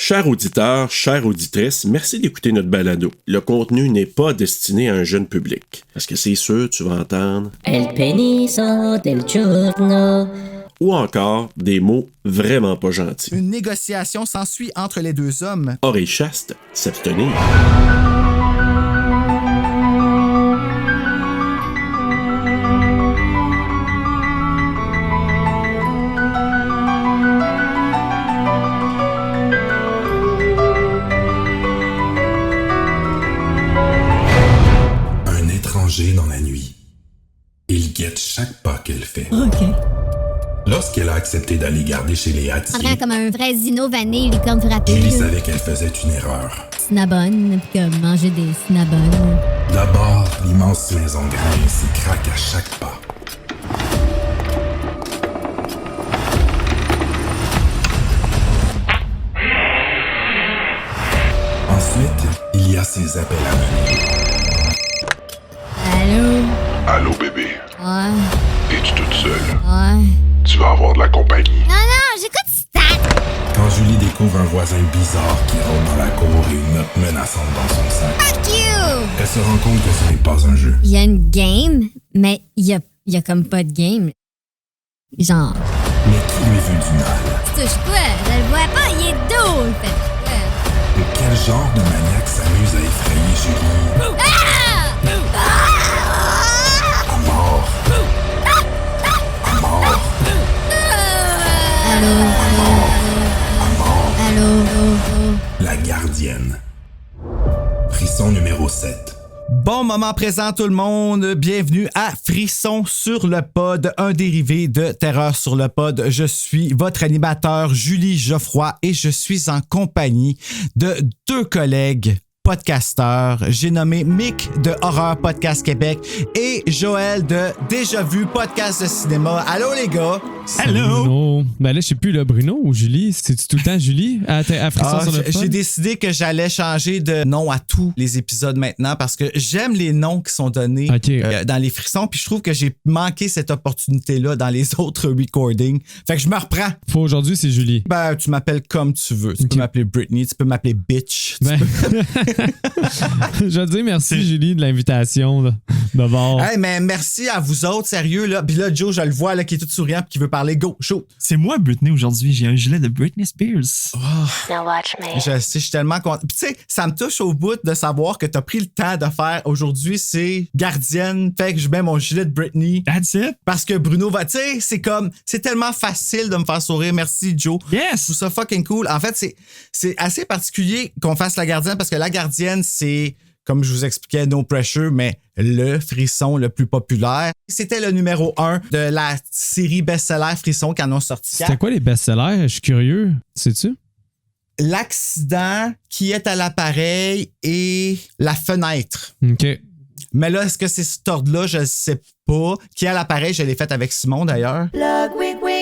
Chers auditeurs, chères auditrices, merci d'écouter notre balado. Le contenu n'est pas destiné à un jeune public. Parce que c'est sûr, tu vas entendre El peniso del giorno. Ou encore des mots vraiment pas gentils. Une négociation s'ensuit entre les deux hommes. Oreille chaste, s'abstenir. Dans la nuit. Il guette chaque pas qu'elle fait. OK. Lorsqu'elle a accepté d'aller garder chez les En Hattiers, vrai, comme un vrai Zino vanille, licorne frappée. Julie savait qu'elle faisait une erreur. Cinnabon, puis comme manger des cinnabons. D'abord, l'immense maison grince et craque à chaque pas. Ensuite, il y a ses appels à mener. Allô? Allô, bébé. Ouais. Es-tu toute seule? Ouais. Tu vas avoir de la compagnie. Non, j'écoute Stat! Quand Julie découvre un voisin bizarre qui rôde dans la cour et une note menaçante dans son sac, Fuck you! elle se rend compte que ce n'est pas un jeu. Il y a une game, mais il y a comme pas de game. Genre, Mais qui lui veut du mal? tu touches quoi? Je le vois pas, il est drôle, fait quoi? Et quel genre de maniaque s'amuse à effrayer Julie? À mort. À mort. Allô? La gardienne. Frisson numéro 7. Bon moment présent tout le monde, bienvenue à Frisson sur le pod, un dérivé de Terreur sur le pod. Je suis votre animateur Julie Geoffroy et je suis en compagnie de deux collègues podcasteurs. J'ai nommé Mick de Horreur Podcast Québec et Joël de Déjà Vu Podcast de cinéma. Allô les gars! Hello! Bruno. Ben là, je sais plus, là, Bruno ou Julie? C'est-tu tout le temps Julie à Frisson sur le pod? J'ai décidé que j'allais changer de nom à tous les épisodes maintenant parce que j'aime les noms qui sont donnés dans les frissons puis je trouve que j'ai manqué cette opportunité-là dans les autres recordings. Fait que je me reprends. Pour aujourd'hui, c'est Julie. Ben, tu m'appelles comme tu veux. Tu peux m'appeler Britney, tu peux m'appeler Bitch. Je veux dire merci, Julie, de l'invitation là, d'abord. Hey, mais merci à vous autres, sérieux. Là. Puis là, Joe, je le vois là, qui est tout souriant et qui veut parler. Go, show! C'est moi, Britney, aujourd'hui. J'ai un gilet de Britney Spears. Now watch me. Je sais, je suis tellement content. Puis tu sais, ça me touche au bout de savoir que t'as pris le temps de faire aujourd'hui, c'est gardienne. Fait que je mets mon gilet de Britney. That's it. Parce que Bruno va, tu sais, c'est tellement facile de me faire sourire. Merci, Joe. Yes! Je trouve ça fucking cool. En fait, c'est assez particulier qu'on fasse la gardienne parce que la gardienne, c'est, comme je vous expliquais, No Pressure, mais le frisson le plus populaire. C'était le numéro 1 de la série best-seller Frisson qui en ont sorti 4. C'était quoi les best-sellers? Je suis curieux. Sais-tu? L'accident, qui est à l'appareil et la fenêtre. OK. Mais là, est-ce que c'est cet ordre-là? Je ne sais pas. Qui est à l'appareil? Je l'ai fait avec Simon, d'ailleurs.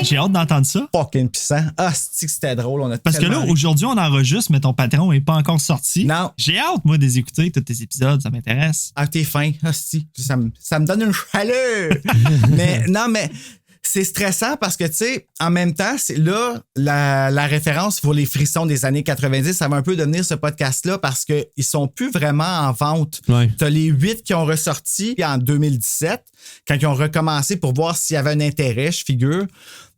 J'ai hâte d'entendre ça. Fucking puissant. Ah, c'est que c'était drôle. On a Parce que là, aujourd'hui, on enregistre, mais ton patron n'est pas encore sorti. Non. J'ai hâte, moi, de les écouter, tous tes épisodes. Ça m'intéresse. Ah, t'es fin. Ah, si. Ça me donne une chaleur. mais c'est stressant parce que, tu sais, en même temps, c'est là, la référence pour les frissons des années 90, ça va un peu devenir ce podcast-là parce qu'ils sont plus vraiment en vente. Ouais. T'as les 8 qui ont ressorti en 2017, quand ils ont recommencé pour voir s'il y avait un intérêt, je figure.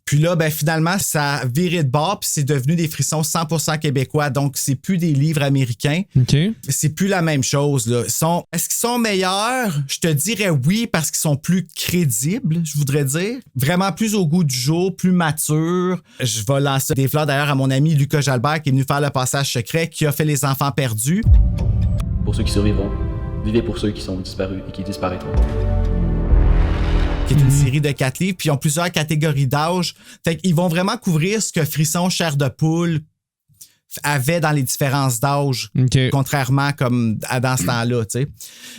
Puis là, ben finalement, ça a viré de bord puis c'est devenu des frissons 100% québécois. Donc, c'est plus des livres américains. OK. C'est plus la même chose, là. Est-ce qu'ils sont meilleurs? Je te dirais oui, parce qu'ils sont plus crédibles, je voudrais dire. Vraiment plus au goût du jour, plus matures. Je vais lancer des fleurs d'ailleurs à mon ami Lucas Jalbert qui est venu faire le passage secret, qui a fait Les Enfants perdus. Pour ceux qui survivront, vivez pour ceux qui sont disparus et qui disparaîtront. Qui est une série de 4 livres, puis ils ont plusieurs catégories d'âge. Fait qu'ils vont vraiment couvrir ce que Frisson Chair de Poule avait dans les différences d'âge, contrairement comme dans ce temps-là, tu sais.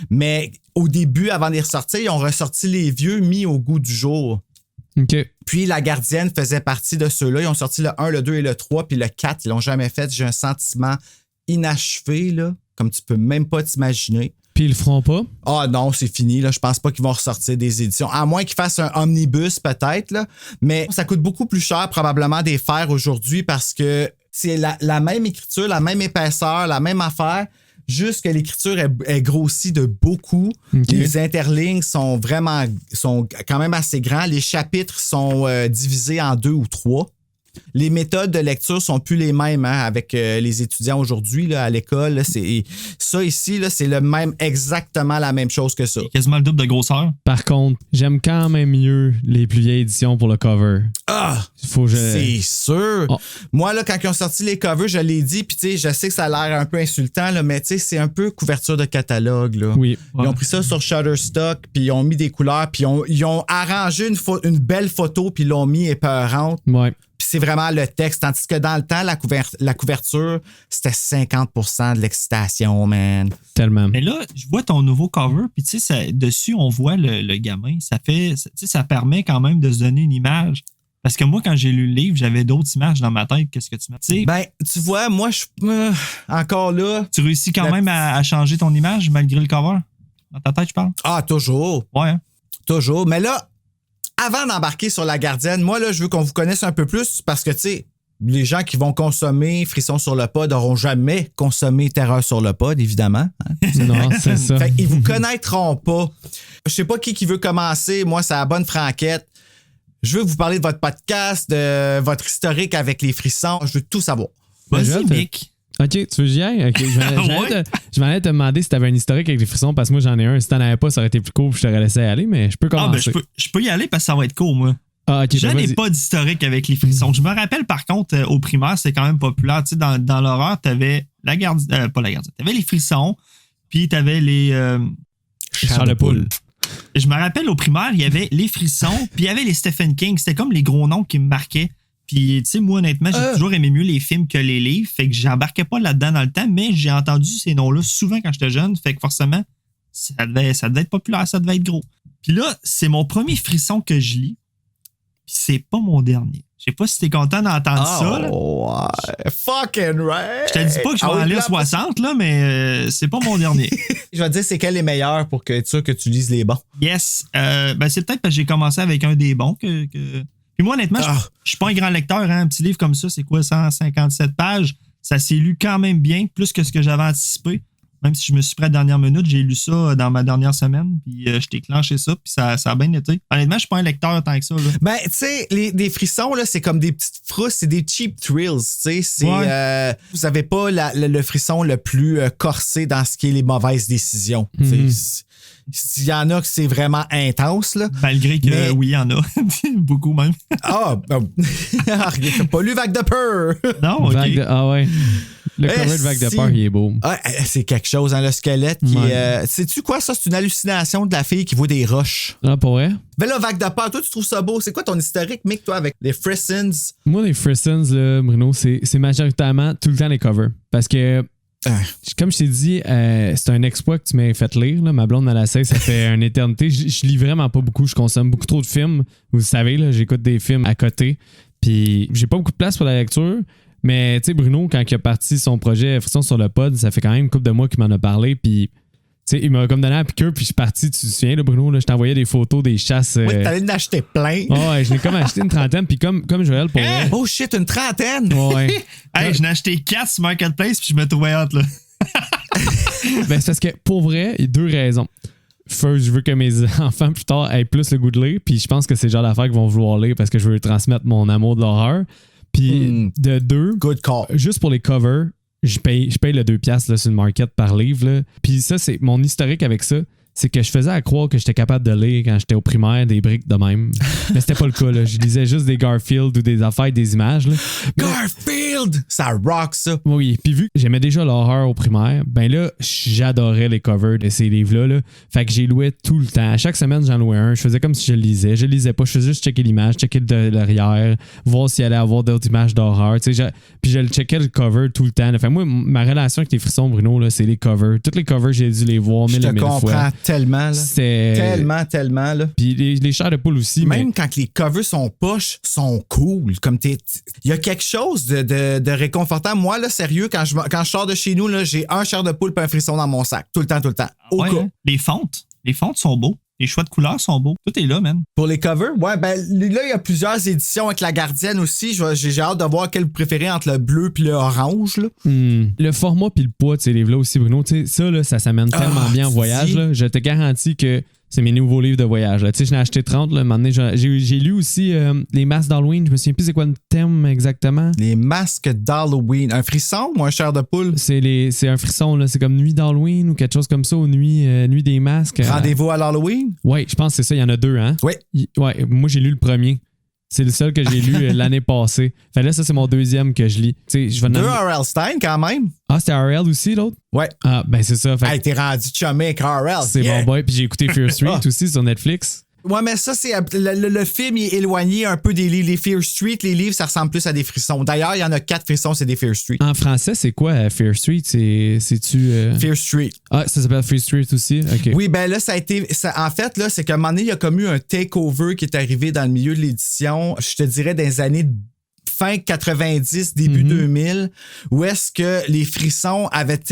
Mais au début, avant de les ressortir, ils ont ressorti les vieux mis au goût du jour. OK. Puis La Gardienne faisait partie de ceux-là. Ils ont sorti le 1, le 2 et le 3, puis le 4, ils l'ont jamais fait. J'ai un sentiment inachevé, là, comme tu peux même pas t'imaginer. Puis ils le feront pas? Ah non, c'est fini. Là. Je pense pas qu'ils vont ressortir des éditions. À moins qu'ils fassent un omnibus, peut-être. Là. Mais ça coûte beaucoup plus cher probablement des faire aujourd'hui parce que c'est la même écriture, la même épaisseur, la même affaire. Juste que l'écriture est grossie de beaucoup. Ok. Les interlignes sont quand même assez grands. Les chapitres sont divisés en 2 ou 3. Les méthodes de lecture sont plus les mêmes avec les étudiants aujourd'hui là, à l'école. Là, ça ici, là, c'est exactement la même chose que ça. Quasiment le double de grosseur. Par contre, j'aime quand même mieux les plus vieilles éditions pour le cover. Ah! Faut que C'est sûr! Oh. Moi, là, quand ils ont sorti les covers, je l'ai dit, puis tu sais, je sais que ça a l'air un peu insultant, là, mais tu sais, c'est un peu couverture de catalogue. Là. Oui. Ils ont pris ça sur Shutterstock, puis ils ont mis des couleurs, puis ils ont arrangé une belle photo, puis ils l'ont mis épeurante. Ouais. Puis c'est vraiment le texte. Tandis que dans le temps, la couverture, c'était 50% de l'excitation, man. Tellement. Mais là, je vois ton nouveau cover, puis tu sais, dessus, on voit le gamin. Ça permet quand même de se donner une image. Parce que moi, quand j'ai lu le livre, j'avais d'autres images dans ma tête. Qu'est-ce que tu m'as dit? Ben, tu vois, moi, encore là. Tu réussis quand même à changer ton image malgré le cover? Dans ta tête, je parle? Ah, toujours. Ouais. Hein? Toujours. Mais là, avant d'embarquer sur La Gardienne, moi, là, je veux qu'on vous connaisse un peu plus parce que, tu sais, les gens qui vont consommer Frisson sur le pod n'auront jamais consommé Terreur sur le pod, évidemment. Hein? Non, c'est ça. Fait qu'ils vous connaîtront pas. Je sais pas qui veut commencer. Moi, c'est la bonne franquette. Je veux vous parler de votre podcast, de votre historique avec les frissons. Je veux tout savoir. Vas-y, Mick. OK, tu veux que j'y aille? OK, je m'en allais te demander si t'avais un historique avec les frissons parce que moi, j'en ai un. Si t'en avais pas, ça aurait été plus court puis je t'aurais laissé aller, mais je peux commencer. Je peux y aller parce que ça va être court, moi. Ah, OK, je n'ai pas d'historique avec les frissons. Je me rappelle, par contre, au primaire, c'est quand même populaire. Tu sais, dans l'horreur, t'avais pas la gardienne. T'avais les frissons, puis t'avais les... Charles de Poule. Je me rappelle, au primaire, il y avait les frissons, puis il y avait les Stephen King. C'était comme les gros noms qui me marquaient. Puis, tu sais, moi, honnêtement, j'ai toujours aimé mieux les films que les livres. Fait que j'embarquais pas là-dedans dans le temps, mais j'ai entendu ces noms-là souvent quand j'étais jeune. Fait que forcément, ça devait être populaire, ça devait être gros. Puis là, c'est mon premier frisson que je lis. Puis c'est pas mon dernier. Je sais pas si t'es content d'entendre ça. Là. Ouais. Fucking right! Je te dis pas que je vais en lire 60, là, mais c'est pas mon dernier. Je vais te dire c'est quel est meilleur pour être sûr que tu lises les bons. Yes. Ben c'est peut-être parce que j'ai commencé avec un des bons que... Puis moi, honnêtement, je suis pas un grand lecteur. Hein. Un petit livre comme ça, c'est quoi, 157 pages? Ça s'est lu quand même bien, plus que ce que j'avais anticipé. Même si je me suis pris à la dernière minute, j'ai lu ça dans ma dernière semaine, puis je t'ai clenché ça, puis ça a bien été. Honnêtement, je suis pas un lecteur tant que ça. Là. Ben, tu sais, des frissons, là, c'est comme des petites frousses, c'est des cheap thrills, tu sais. Vous avez pas le frisson le plus corsé dans ce qui est les mauvaises décisions. Il y en a que c'est vraiment intense, là. Malgré que, oui, il y en a. Beaucoup même. T'as pas lu Vague de peur? Non, OK. Ah ouais. Le cover de Vague de peur, il est beau. C'est quelque chose, hein, le squelette qui... sais-tu quoi, ça? C'est une hallucination de la fille qui voit des roches. Ah, pour vrai? Ben là, Vague de peur, toi, tu trouves ça beau. C'est quoi ton historique, Mick, toi, avec les Frissons? Moi, les Frissons, là, Bruno, c'est majoritairement tout le temps les covers. Parce que... Comme je t'ai dit, c'est un exploit que tu m'as fait lire. Là. Ma blonde à la 16, ça fait une éternité. Je lis vraiment pas beaucoup. Je consomme beaucoup trop de films. Vous le savez, là, j'écoute des films à côté. Puis j'ai pas beaucoup de place pour la lecture. Mais tu sais, Bruno, quand il a parti son projet Frisson sur le pod, ça fait quand même une couple de mois qu'il m'en a parlé. Puis tu sais, il m'a comme donné un piqueur. Puis je suis parti. Tu te souviens, là, Bruno, là, je t'envoyais des photos des chasses. Oui, t'allais en acheter plein. Ouais, je l'ai comme acheté une trentaine. Puis comme Joël, pour vrai. Oh shit, une trentaine! Ouais. Hey, je n'ai acheté 4 sur Marketplace, puis je me trouvais hâte, là. Ben, c'est parce que, pour vrai, il y a 2 raisons. First, je veux que mes enfants, plus tard, aient plus le goût de lire. Puis je pense que c'est le genre d'affaires qu'ils vont vouloir lire parce que je veux transmettre mon amour de l'horreur. Puis de 2, good call. Juste pour les covers, je paye le 2$ là, sur le market par livre. Là. Puis ça, c'est mon historique avec ça. C'est que je faisais à croire que j'étais capable de lire quand j'étais au primaire des briques de même. Mais c'était pas le cas. Là. Je lisais juste des Garfield ou des affaires, des images. Là. Garfield! Ça rock, ça! Oui, puis vu que j'aimais déjà l'horreur au primaire, ben là, j'adorais les covers de ces livres-là. Là. Fait que j'ai loué tout le temps. Chaque semaine, j'en louais un. Je faisais comme si je le lisais. Je le lisais pas. Je faisais juste checker l'image, checker de l'arrière, voir s'il allait avoir d'autres images d'horreur. Puis je le checkais le cover tout le temps. Là. Fait que moi, ma relation avec les frissons, Bruno, là, c'est les covers. Toutes les covers, j'ai dû les voir mille et mille fois. Tellement, là. Tellement, là. Puis les chairs de poule aussi. Même quand les covers sont poches, sont cool. Comme il y a quelque chose de réconfortant. Moi, là, sérieux, quand je sors de chez nous, là, j'ai un chair de poule et un frisson dans mon sac. Tout le temps. Les fontes sont beaux. Les choix de couleurs sont beaux. Tout est là, man. Pour les covers, ouais, ben là, il y a plusieurs éditions avec la gardienne aussi. J'ai hâte de voir quel vous préférez entre le bleu et le orange. Là. Le format puis le poids de ces livres-là aussi, Bruno, ça, là, ça s'amène tellement bien en voyage. Là. Je te garantis que c'est mes nouveaux livres de voyage. Tu sais, j'en ai acheté 30. Là, un moment donné, j'ai lu aussi les masques d'Halloween. Je me souviens plus c'est quoi le thème exactement. Les masques d'Halloween. Un frisson ou un chair de poule? C'est un frisson. Là. C'est comme nuit d'Halloween ou quelque chose comme ça, ou nuit des masques. Rendez-vous à l'Halloween? Oui, je pense que c'est ça. Il y en a 2, hein? Oui. Ouais, moi, j'ai lu le premier. C'est le seul que j'ai lu l'année passée. Fait là, ça, c'est mon deuxième que je lis. Je vais 2 R.L. Stein, quand même. Ah, c'était R.L. aussi, l'autre? Ouais. Ah, ben c'est ça. Fait... Hey, t'es rendu chumé avec R.L. C'est bon boy. Puis j'ai écouté Fear Street aussi sur Netflix. Ouais, mais ça, c'est le film il est éloigné un peu des livres. Les Fear Street, les livres, ça ressemble plus à des frissons. D'ailleurs, il y en a 4 frissons, c'est des Fear Street. En français, c'est quoi Fear Street? C'est-tu... Fear Street. Ah, ça s'appelle Fear Street aussi? OK. Oui, ben là, ça a été... en fait, là, c'est qu'à un moment donné, il y a comme eu un takeover qui est arrivé dans le milieu de l'édition, je te dirais, dans les années fin 90, début 2000, où est-ce que les frissons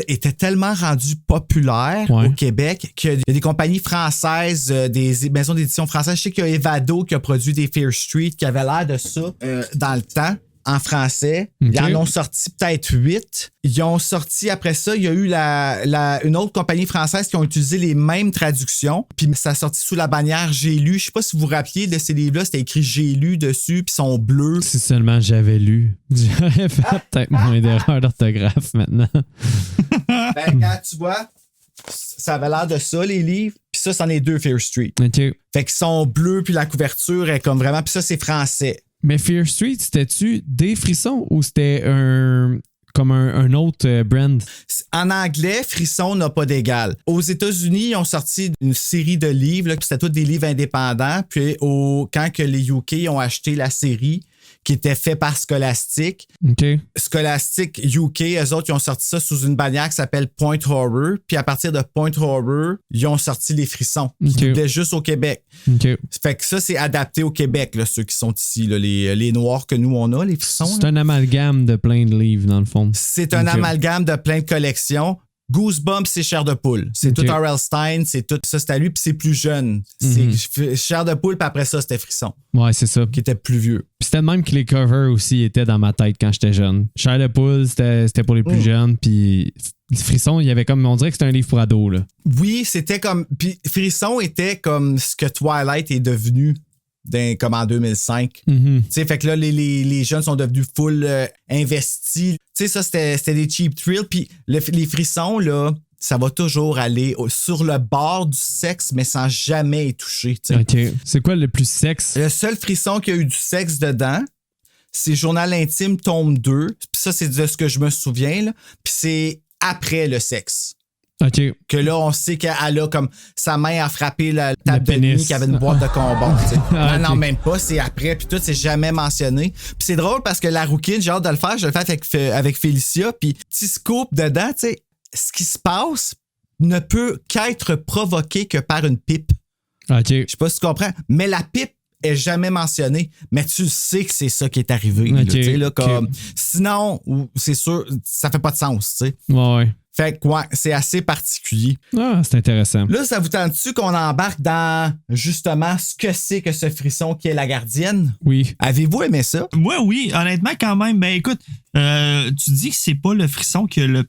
étaient tellement rendus populaires au Québec qu'il y a des compagnies françaises, des maisons d'édition françaises. Je sais qu'il y a Evado qui a produit des Fear Street qui avait l'air de ça dans le temps. En français. Okay. Ils en ont sorti peut-être 8. Ils ont sorti, après ça, il y a eu une autre compagnie française qui ont utilisé les mêmes traductions. Puis ça a sorti sous la bannière J'ai lu. Je sais pas si vous vous rappeliez de ces livres-là, c'était écrit J'ai lu dessus, puis ils sont bleus. Si seulement j'avais lu. J'aurais fait peut-être moins d'erreurs d'orthographe maintenant. Ben, quand tu vois, ça avait l'air de ça, les livres. Puis ça, c'en est 2 Fear Street. OK. Fait qu'ils sont bleus, puis la couverture est comme vraiment... Puis ça, c'est français. Mais Fear Street, c'était-tu des frissons ou c'était comme un autre brand? En anglais, Frisson n'a pas d'égal. Aux États-Unis, ils ont sorti une série de livres, là, c'était tous des livres indépendants. Puis quand que les UK ont acheté la série, qui était fait par Scholastic. Okay. Scholastic UK, eux autres, ils ont sorti ça sous une bannière qui s'appelle Point Horror. Puis à partir de Point Horror, ils ont sorti les frissons. Qui étaient juste au Québec. Okay. Fait que ça, c'est adapté au Québec, là, ceux qui sont ici, là, les noirs que nous, on a, les frissons. C'est un amalgame de plein de livres, dans le fond. C'est un amalgame de plein de collections. Goosebumps, c'est Chair de poule. C'est tout R.L. Stein, c'est tout ça, c'est à lui, puis c'est plus jeune. C'est Chair de poule, puis après ça, c'était Frisson. Ouais, c'est ça. Qui était plus vieux. Puis c'était le même que les covers aussi étaient dans ma tête quand j'étais jeune. Chair de poule, c'était pour les plus jeunes, puis Frisson, il y avait comme, on dirait que c'était un livre pour ados, là. Oui, c'était comme, puis Frisson était comme ce que Twilight est devenu. Comme en 2005. Tu sais, fait que là, les jeunes sont devenus full investis. Tu sais, ça, c'était des cheap thrills. Puis les frissons, là, ça va toujours aller sur le bord du sexe, mais sans jamais y toucher. T'sais. OK. C'est quoi le plus sexe? Le seul frisson qui a eu du sexe dedans, c'est Journal intime, tome 2. Puis ça, c'est de ce que je me souviens. Là. Puis c'est après le sexe. OK. Que là, on sait qu'elle a comme sa main a frappé la table de nuit qui avait une boîte de bonbons. Non, même pas, c'est après, puis tout, c'est jamais mentionné. Puis c'est drôle parce que la rouquine, j'ai hâte de le faire, je le fais avec Félicia, puis petit scoop dedans, tu sais, ce qui se passe ne peut qu'être provoqué que par une pipe. OK. Je sais pas si tu comprends, mais la pipe est jamais mentionnée, mais tu sais que c'est ça qui est arrivé. Okay. Là, comme, sinon, c'est sûr, ça fait pas de sens, tu sais. Ouais. Fait que, ouais, c'est assez particulier. Ah, c'est intéressant. Là, ça vous tente-tu qu'on embarque dans, justement, ce que c'est que ce frisson qui est la gardienne? Oui. Avez-vous aimé ça? Moi, oui, honnêtement, quand même. Ben, écoute, tu dis que c'est pas le frisson qui a le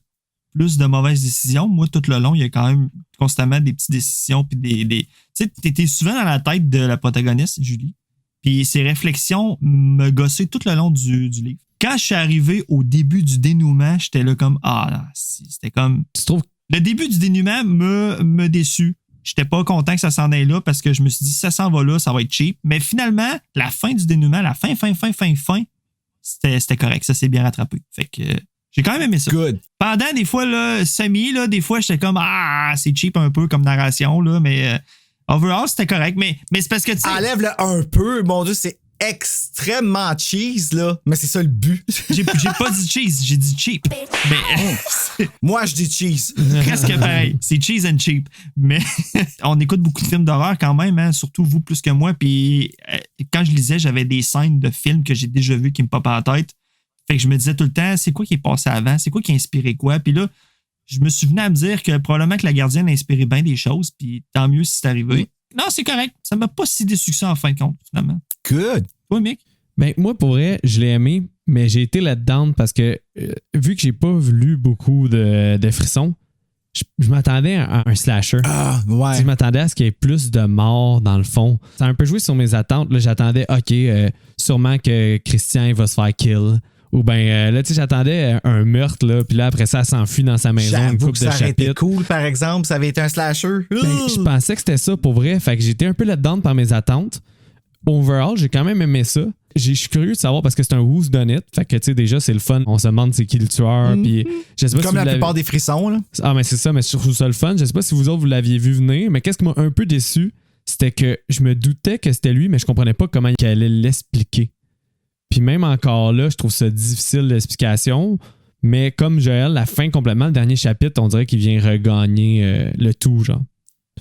plus de mauvaises décisions. Moi, tout le long, il y a quand même constamment des petites décisions. Puis tu sais, t'étais souvent dans la tête de la protagoniste, Julie. Puis ses réflexions me gossaient tout le long du livre. Quand je suis arrivé au début du dénouement, j'étais là comme c'était comme. Tu trouves? Le début du dénouement me déçut. J'étais pas content que ça s'en aille là parce que je me suis dit, si ça s'en va là, ça va être cheap. Mais finalement, la fin du dénouement, la fin, c'était correct. Ça s'est bien rattrapé. Fait que j'ai quand même aimé ça. Good. Pendant des fois, là, Samy, là, des fois, j'étais comme, c'est cheap un peu comme narration, là, mais overall, c'était correct. Mais c'est parce que, tu sais. Enlève-le un peu, mon Dieu, c'est extrêmement cheese, là. Mais c'est ça le but. J'ai pas dit cheese, j'ai dit cheap. Mais, moi, je dis cheese. Presque pareil. C'est cheese and cheap. Mais on écoute beaucoup de films d'horreur quand même, hein, surtout vous plus que moi. Puis quand je lisais, j'avais des scènes de films que j'ai déjà vus qui me popent à la tête. Fait que je me disais tout le temps, c'est quoi qui est passé avant? C'est quoi qui a inspiré quoi? Puis là, je me suis venu à me dire que probablement que la gardienne a inspiré bien des choses. Puis tant mieux si c'est arrivé. non, c'est correct. Ça m'a pas si déçu que ça en fin de compte, finalement. Good. Toi, Mick? Ben, moi, pour vrai, je l'ai aimé, mais j'ai été là-dedans parce que vu que j'ai pas lu beaucoup de frissons, je m'attendais à un slasher. Ah, ouais. Je m'attendais à ce qu'il y ait plus de morts dans le fond. Ça a un peu joué sur mes attentes. Là, j'attendais, OK, sûrement que Christian il va se faire kill. Ou bien, là, tu sais, j'attendais un meurtre, là, puis là, après ça, elle s'enfuit dans sa maison, une J'avoue couple que de ça aurait été chapitres. cool, par exemple, ça avait été un slasher. Ben, je pensais que c'était ça pour vrai. Fait que j'étais un peu là-dedans par mes attentes. Overall, j'ai quand même aimé ça. Je suis curieux de savoir parce que c'est un who's done it. Fait que, tu sais, déjà, c'est le fun. On se demande c'est qui le tueur. Puis, je sais pas Comme si la vous plupart des frissons, là. Ah, mais c'est ça, mais je trouve ça le fun. Je sais pas si vous autres, vous l'aviez vu venir, mais qu'est-ce qui m'a un peu déçu, c'était que je me doutais que c'était lui, mais je comprenais pas comment il allait l'expliquer. Puis même encore là, je trouve ça difficile l'explication. Mais comme Joël, la fin complètement, le dernier chapitre, on dirait qu'il vient regagner le tout, genre.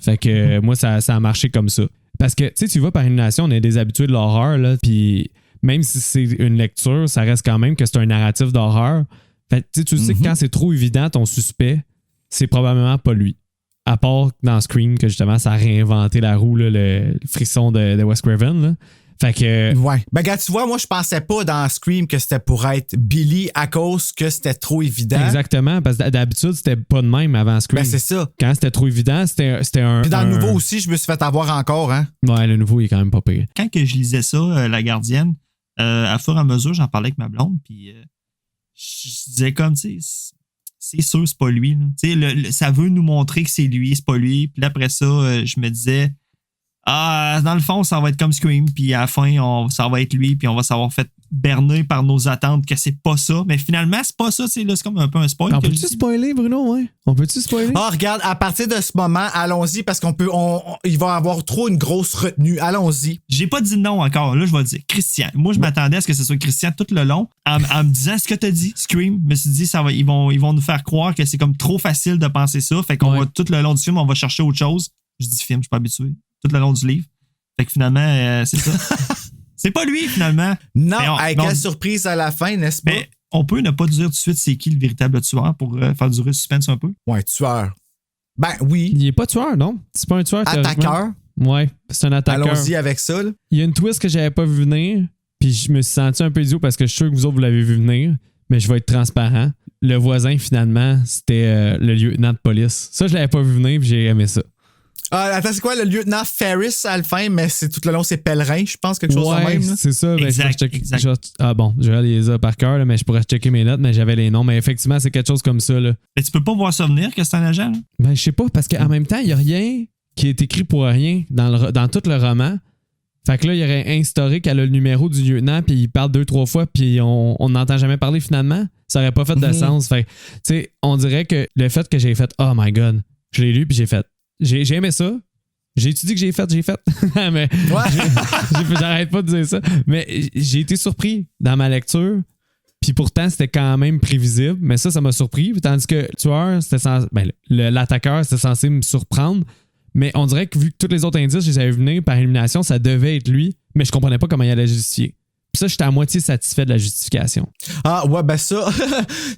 Fait que moi, ça a marché comme ça. Parce que, tu sais, tu vas par élimination, on est des habitués de l'horreur, là, puis même si c'est une lecture, ça reste quand même que c'est un narratif d'horreur. Fait que, tu sais que quand c'est trop évident, ton suspect, c'est probablement pas lui. À part dans Scream, que justement, ça a réinventé la roue, là, le frisson de Wes Craven, là. Fait que. Ouais. Ben, gars, tu vois, moi, je pensais pas dans Scream que c'était pour être Billy à cause que c'était trop évident. Exactement, parce que d'habitude, c'était pas de même avant Scream. Ben, c'est ça. Quand c'était trop évident, c'était un. Puis dans le nouveau aussi, je me suis fait avoir encore, hein. Ouais, le nouveau, il est quand même pas pire. Quand que je lisais ça, La Gardienne, à fur et à mesure, j'en parlais avec ma blonde, puis je disais comme, tu sais, c'est sûr, c'est pas lui. Tu sais, ça veut nous montrer que c'est lui, c'est pas lui. Puis après ça, je me disais, dans le fond, ça va être comme Scream, puis à la fin, ça va être lui, puis on va s'avoir fait berner par nos attentes que c'est pas ça. Mais finalement, c'est pas ça. C'est comme un peu un spoil. On peut-tu spoiler, Bruno? Ouais? On peut-tu spoiler? Ah, regarde, à partir de ce moment, allons-y, parce il va avoir trop une grosse retenue. Allons-y. J'ai pas dit non encore. Là, je vais dire Christian. Moi, je m'attendais à ce que ce soit Christian tout le long, en me disant ce que t'as dit, Scream. Je me suis dit, ils vont nous faire croire que c'est comme trop facile de penser ça. Fait qu'on va tout le long du film, on va chercher autre chose. Je dis film, je suis pas habitué. Tout le long du livre. Fait que finalement, c'est ça. C'est pas lui, finalement. Non, quelle surprise à la fin, n'est-ce pas? Mais on peut ne pas dire tout de suite c'est qui le véritable tueur pour faire durer le suspense un peu. Ouais, tueur. Ben oui. Il est pas tueur, non? C'est pas un tueur. Attaqueur. Ouais, c'est un attaqueur. Allons-y avec ça, là. Il y a une twist que j'avais pas vu venir, puis je me suis senti un peu idiot parce que je suis sûr que vous autres, vous l'avez vu venir, mais je vais être transparent. Le voisin, finalement, c'était le lieutenant de police. Ça, je l'avais pas vu venir, puis j'ai aimé ça. Attends, c'est quoi le lieutenant Ferris à la fin, mais c'est tout le long, c'est pèlerin, je pense, quelque chose de même. Ouais, c'est ça. Exact, bon, je vais les a par cœur, mais je pourrais checker mes notes, mais j'avais les noms. Mais effectivement, c'est quelque chose comme ça. Là. Mais tu peux pas voir ça venir que c'est un agent? Là? Ben, je sais pas, parce qu'en même temps, il y a rien qui est écrit pour rien dans tout le roman. Fait que là, il aurait instauré qu'elle a le numéro du lieutenant, puis il parle 2-3 fois, puis on n'entend jamais parler finalement. Ça aurait pas fait de sens. Fait tu sais, on dirait que le fait que j'ai fait « Oh my God », je l'ai lu, puis j'ai fait « J'ai aimé ça ». J'ai étudié que j'ai fait. Mais j'arrête pas de dire ça. Mais j'ai été surpris dans ma lecture. Puis pourtant, c'était quand même prévisible. Mais ça m'a surpris. Tandis que le tueur, l'attaqueur, c'était censé me surprendre. Mais on dirait que vu que tous les autres indices, je les avais venus par élimination, ça devait être lui. Mais je comprenais pas comment il allait justifier. Puis ça, j'étais à moitié satisfait de la justification. Ah ouais, ben ça,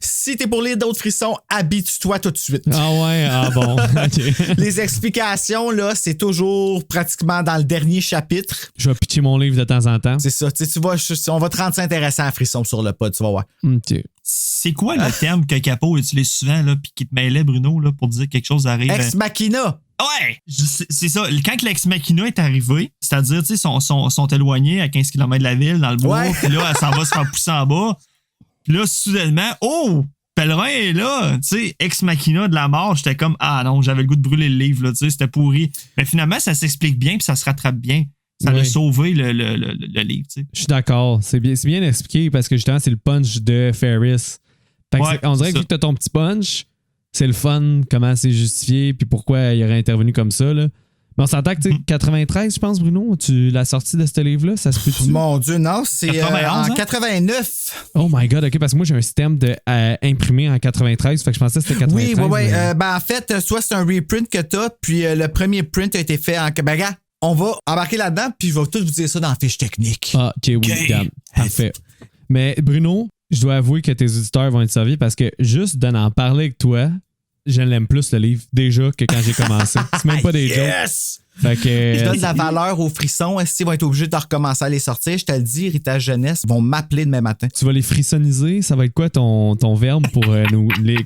si t'es pour lire d'autres frissons, habitue-toi tout de suite. Ah ouais, bon, ok. Les explications, là, c'est toujours pratiquement dans le dernier chapitre. Je vais pitcher mon livre de temps en temps. C'est ça, tu vois, on va te rendre ça intéressant à frisson sur le pod, tu vas voir. Ok. C'est quoi le terme que Capo utilise souvent, là, puis qui te mêlait, Bruno, là, pour dire que quelque chose arrive? Ex machina! Ouais! C'est ça. Quand l'ex machina est arrivé, c'est-à-dire, tu sais, sont éloignés à 15 km de la ville, dans le bois, puis là, elle s'en va se faire pousser en bas. Puis là, soudainement, Pèlerin est là! Tu sais, ex machina de la mort, j'étais comme, non, j'avais le goût de brûler le livre, là, tu sais, c'était pourri. Mais finalement, ça s'explique bien, puis ça se rattrape bien. Ça a sauvé le livre, tu sais. Je suis d'accord. C'est bien expliqué parce que justement, c'est le punch de Ferris. On dirait que vu que t'as ton petit punch, c'est le fun, comment c'est justifié, puis pourquoi il aurait intervenu comme ça. Là. Mais on s'entend que 93, je pense, Bruno, la sortie de ce livre-là, ça se peut-tu? Mon Dieu, non, c'est 91, en 89. Oh my God, OK, parce que moi, j'ai un système imprimé en 93, fait que je pensais que c'était 93. Oui. Mais... Ben, en fait, soit c'est un reprint que t'as, puis le premier print a été fait en... Ben, regarde, on va embarquer là-dedans, puis je vais tout vous dire ça dans la fiche technique. Ah, OK, oui, damn. Parfait. Mais Bruno, je dois avouer que tes auditeurs vont être servis parce que juste d'en parler avec toi, je l'aime plus le livre déjà que quand j'ai commencé. C'est même pas des jokes. Fait que, Je donne de la valeur aux frissons. Est-ce qu'ils vont être obligés de recommencer à les sortir? Je te le dis, Héritage Jeunesse vont m'appeler demain matin. tu vas les frissoniser. Ça va être quoi ton verbe pour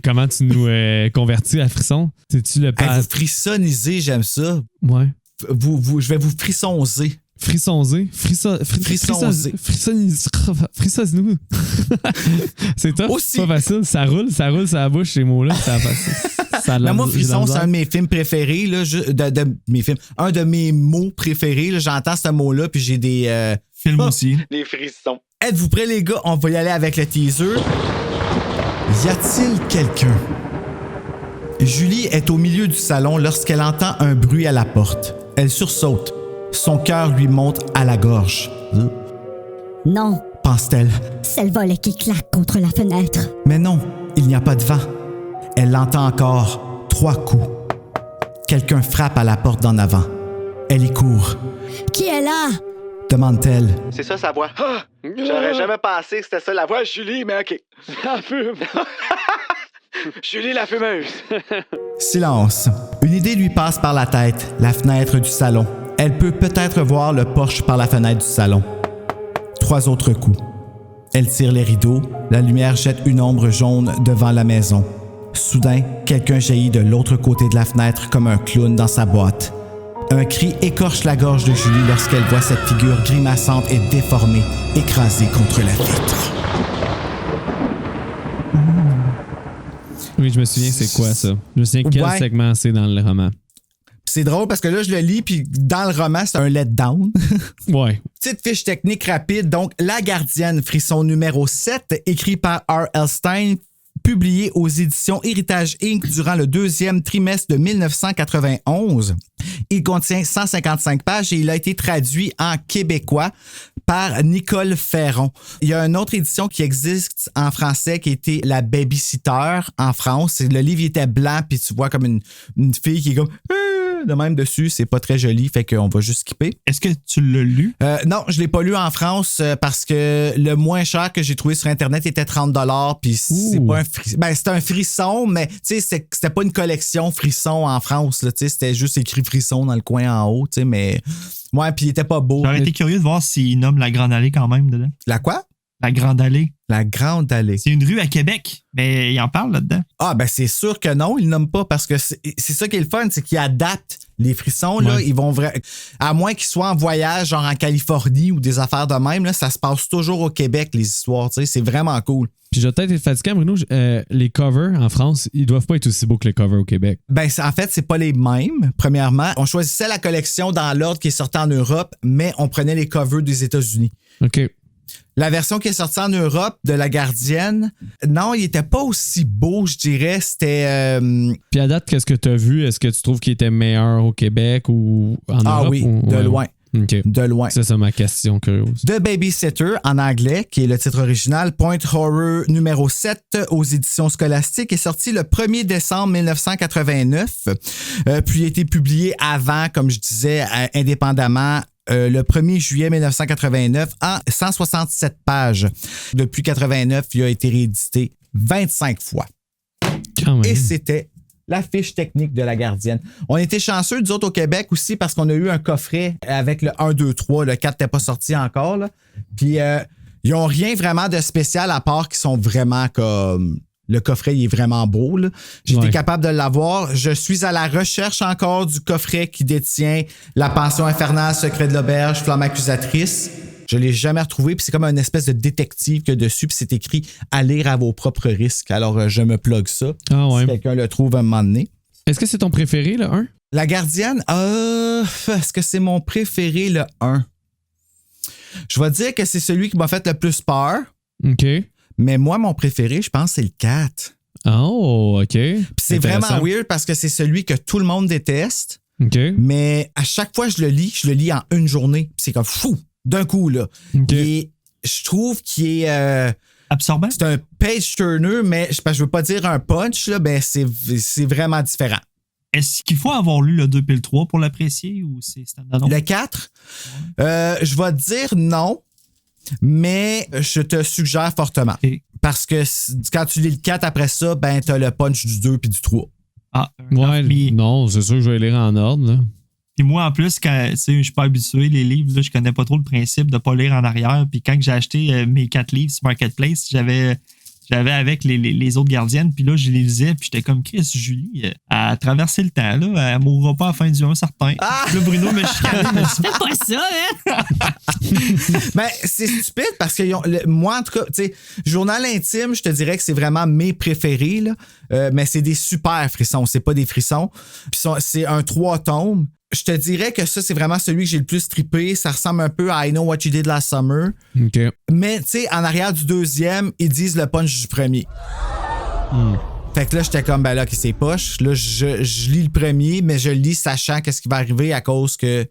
comment tu nous convertis à frisson? C'est-tu le Hey, vous frissoniser, j'aime ça. Ouais. Je vais vous frissonzer. Frissonzer. Frissonise-nous. C'est top. Aussi. C'est pas facile. Ça roule sur la bouche, ces mots-là. Mais moi, frisson, c'est un de mes films préférés. Là, de mes films. Un de mes mots préférés. Là, j'entends ce mot-là, puis j'ai des... Film aussi. Les frissons. Êtes-vous prêts, les gars? On va y aller avec le teaser. Y a-t-il quelqu'un? Julie est au milieu du salon lorsqu'elle entend un bruit à la porte. Elle sursaute. Son cœur lui monte à la gorge. Non, Pense-t-elle. c'est le volet qui claque contre la fenêtre. Mais non, il n'y a pas de vent. Elle l'entend encore. 3 coups. Quelqu'un frappe à la porte d'en avant. Elle y court. Qui est là? Demande-t-elle. C'est ça sa voix. Ah! J'aurais jamais pensé que c'était ça la voix. Julie, mais OK. La fume. Julie la fumeuse. Silence. Une idée lui passe par la tête. La fenêtre du salon. Elle peut peut-être voir le porche par la fenêtre du salon. 3 autres coups. Elle tire les rideaux. La lumière jette une ombre jaune devant la maison. Soudain, quelqu'un jaillit de l'autre côté de la fenêtre comme un clown dans sa boîte. Un cri écorche la gorge de Julie lorsqu'elle voit cette figure grimaçante et déformée, écrasée contre la vitre. Oui, je me souviens, c'est quoi ça? Je me souviens quel segment c'est dans le roman. C'est drôle parce que là, je le lis, puis dans le roman, c'est un letdown. Ouais. Petite fiche technique rapide. Donc, La Gardienne, frisson numéro 7, écrit par R.L. Stein, publié aux éditions Héritage Inc. durant le 2e trimestre de 1991. Il contient 155 pages et il a été traduit en québécois par Nicole Ferron. Il y a une autre édition qui existe en français qui était La Babysitter en France. Le livre il était blanc, puis tu vois comme une fille qui est comme... de même dessus, c'est pas très joli, fait qu'on va juste skipper. Est-ce que tu l'as lu? Non, je l'ai pas lu en France parce que le moins cher que j'ai trouvé sur Internet était 30$, puis c'est pas un frisson. Ben, c'est un frisson, mais tu sais, c'était pas une collection frisson en France, là, tu sais, c'était juste écrit frisson dans le coin en haut, tu sais, mais... Ouais, puis il était pas beau. J'aurais été curieux de voir s'il nomme la Grande Allée quand même dedans. La quoi? La Grande Allée. La Grande Allée. C'est une rue à Québec, mais il en parle là-dedans. Ah, ben c'est sûr que non, il nomme pas parce que c'est ça qui est le fun, c'est qu'il adapte les frissons. Là, ils vont à moins qu'ils soient en voyage, genre en Californie ou des affaires de même, là, ça se passe toujours au Québec, les histoires. Tu sais, c'est vraiment cool. Puis je vais peut-être être fatigué, Bruno. Les covers en France, ils doivent pas être aussi beaux que les covers au Québec. Ben, en fait, c'est pas les mêmes. Premièrement, on choisissait la collection dans l'ordre qui est sorti en Europe, mais on prenait les covers des États-Unis. OK. La version qui est sortie en Europe de La Gardienne, non, il était pas aussi beau, je dirais. C'était... Puis à date, qu'est-ce que tu as vu? Est-ce que tu trouves qu'il était meilleur au Québec ou en Europe? Ah oui, de loin. OK. De loin. C'est ça ma question curieuse. The Babysitter, en anglais, qui est le titre original, Point Horror numéro 7 aux éditions Scolastiques, est sorti le 1er décembre 1989. Puis il a été publié avant, comme je disais, indépendamment, le 1er juillet 1989 en 167 pages. Depuis 89, il a été réédité 25 fois. Quand même. Et c'était la fiche technique de La Gardienne. On était chanceux, nous autres, au Québec aussi, parce qu'on a eu un coffret avec le 1, 2, 3. Le 4 n'était pas sorti encore. Là. Puis, ils n'ont rien vraiment de spécial à part qu'ils sont vraiment comme... Le coffret, il est vraiment beau. J'étais capable de l'avoir. Je suis à la recherche encore du coffret qui détient La Pension infernale, Secret de l'auberge, Flamme accusatrice. Je ne l'ai jamais retrouvé. Puis c'est comme une espèce de détective que dessus. Puis c'est écrit à lire à vos propres risques. Alors, je me plug ça. Ah ouais. Si quelqu'un le trouve à un moment donné. Est-ce que c'est ton préféré, le 1? La Gardienne, est-ce que c'est mon préféré, le 1? Je vais dire que c'est celui qui m'a fait le plus peur. OK. Mais moi, mon préféré, je pense, c'est le 4. Oh, OK. Puis c'est vraiment weird parce que c'est celui que tout le monde déteste. OK. Mais à chaque fois que je le lis en une journée. Puis c'est comme fou, d'un coup, là. OK. Et je trouve qu'il est... absorbant? C'est un page-turner, mais je veux pas dire un punch, là, ben c'est vraiment différent. Est-ce qu'il faut avoir lu le 2 et le 3 pour l'apprécier ou c'est standard? Le 4? Je vais te dire non. Mais je te suggère fortement. Okay. Parce que quand tu lis le 4 après ça, ben t'as le punch du 2 puis du 3. Ah, ouais, non, c'est sûr que je vais lire en ordre. Là. Puis moi, en plus, quand je suis pas habitué, les livres, là, je connais pas trop le principe de pas lire en arrière. Puis quand j'ai acheté mes 4 livres sur Marketplace, j'avais avec les autres gardiennes, puis là, je les lisais, puis j'étais comme Chris, Julie, elle a traversé le temps, là, elle mourra pas à la fin du 1 certain. Ah! Là, Bruno me chicanait, mais Fais pas ça, hein? Ben, c'est stupide parce que moi, en tout cas, tu sais, Journal intime, je te dirais que c'est vraiment mes préférés, là. Mais c'est des super frissons, c'est pas des frissons. Puis c'est un 3 tomes. Je te dirais que ça, c'est vraiment celui que j'ai le plus trippé. Ça ressemble un peu à I Know What You Did Last Summer. OK. Mais, tu sais, en arrière du deuxième, ils disent le punch du premier. Fait que là, j'étais comme, ben là, c'est poche. Là, je lis le premier, mais je le lis sachant qu'est-ce qui va arriver à cause que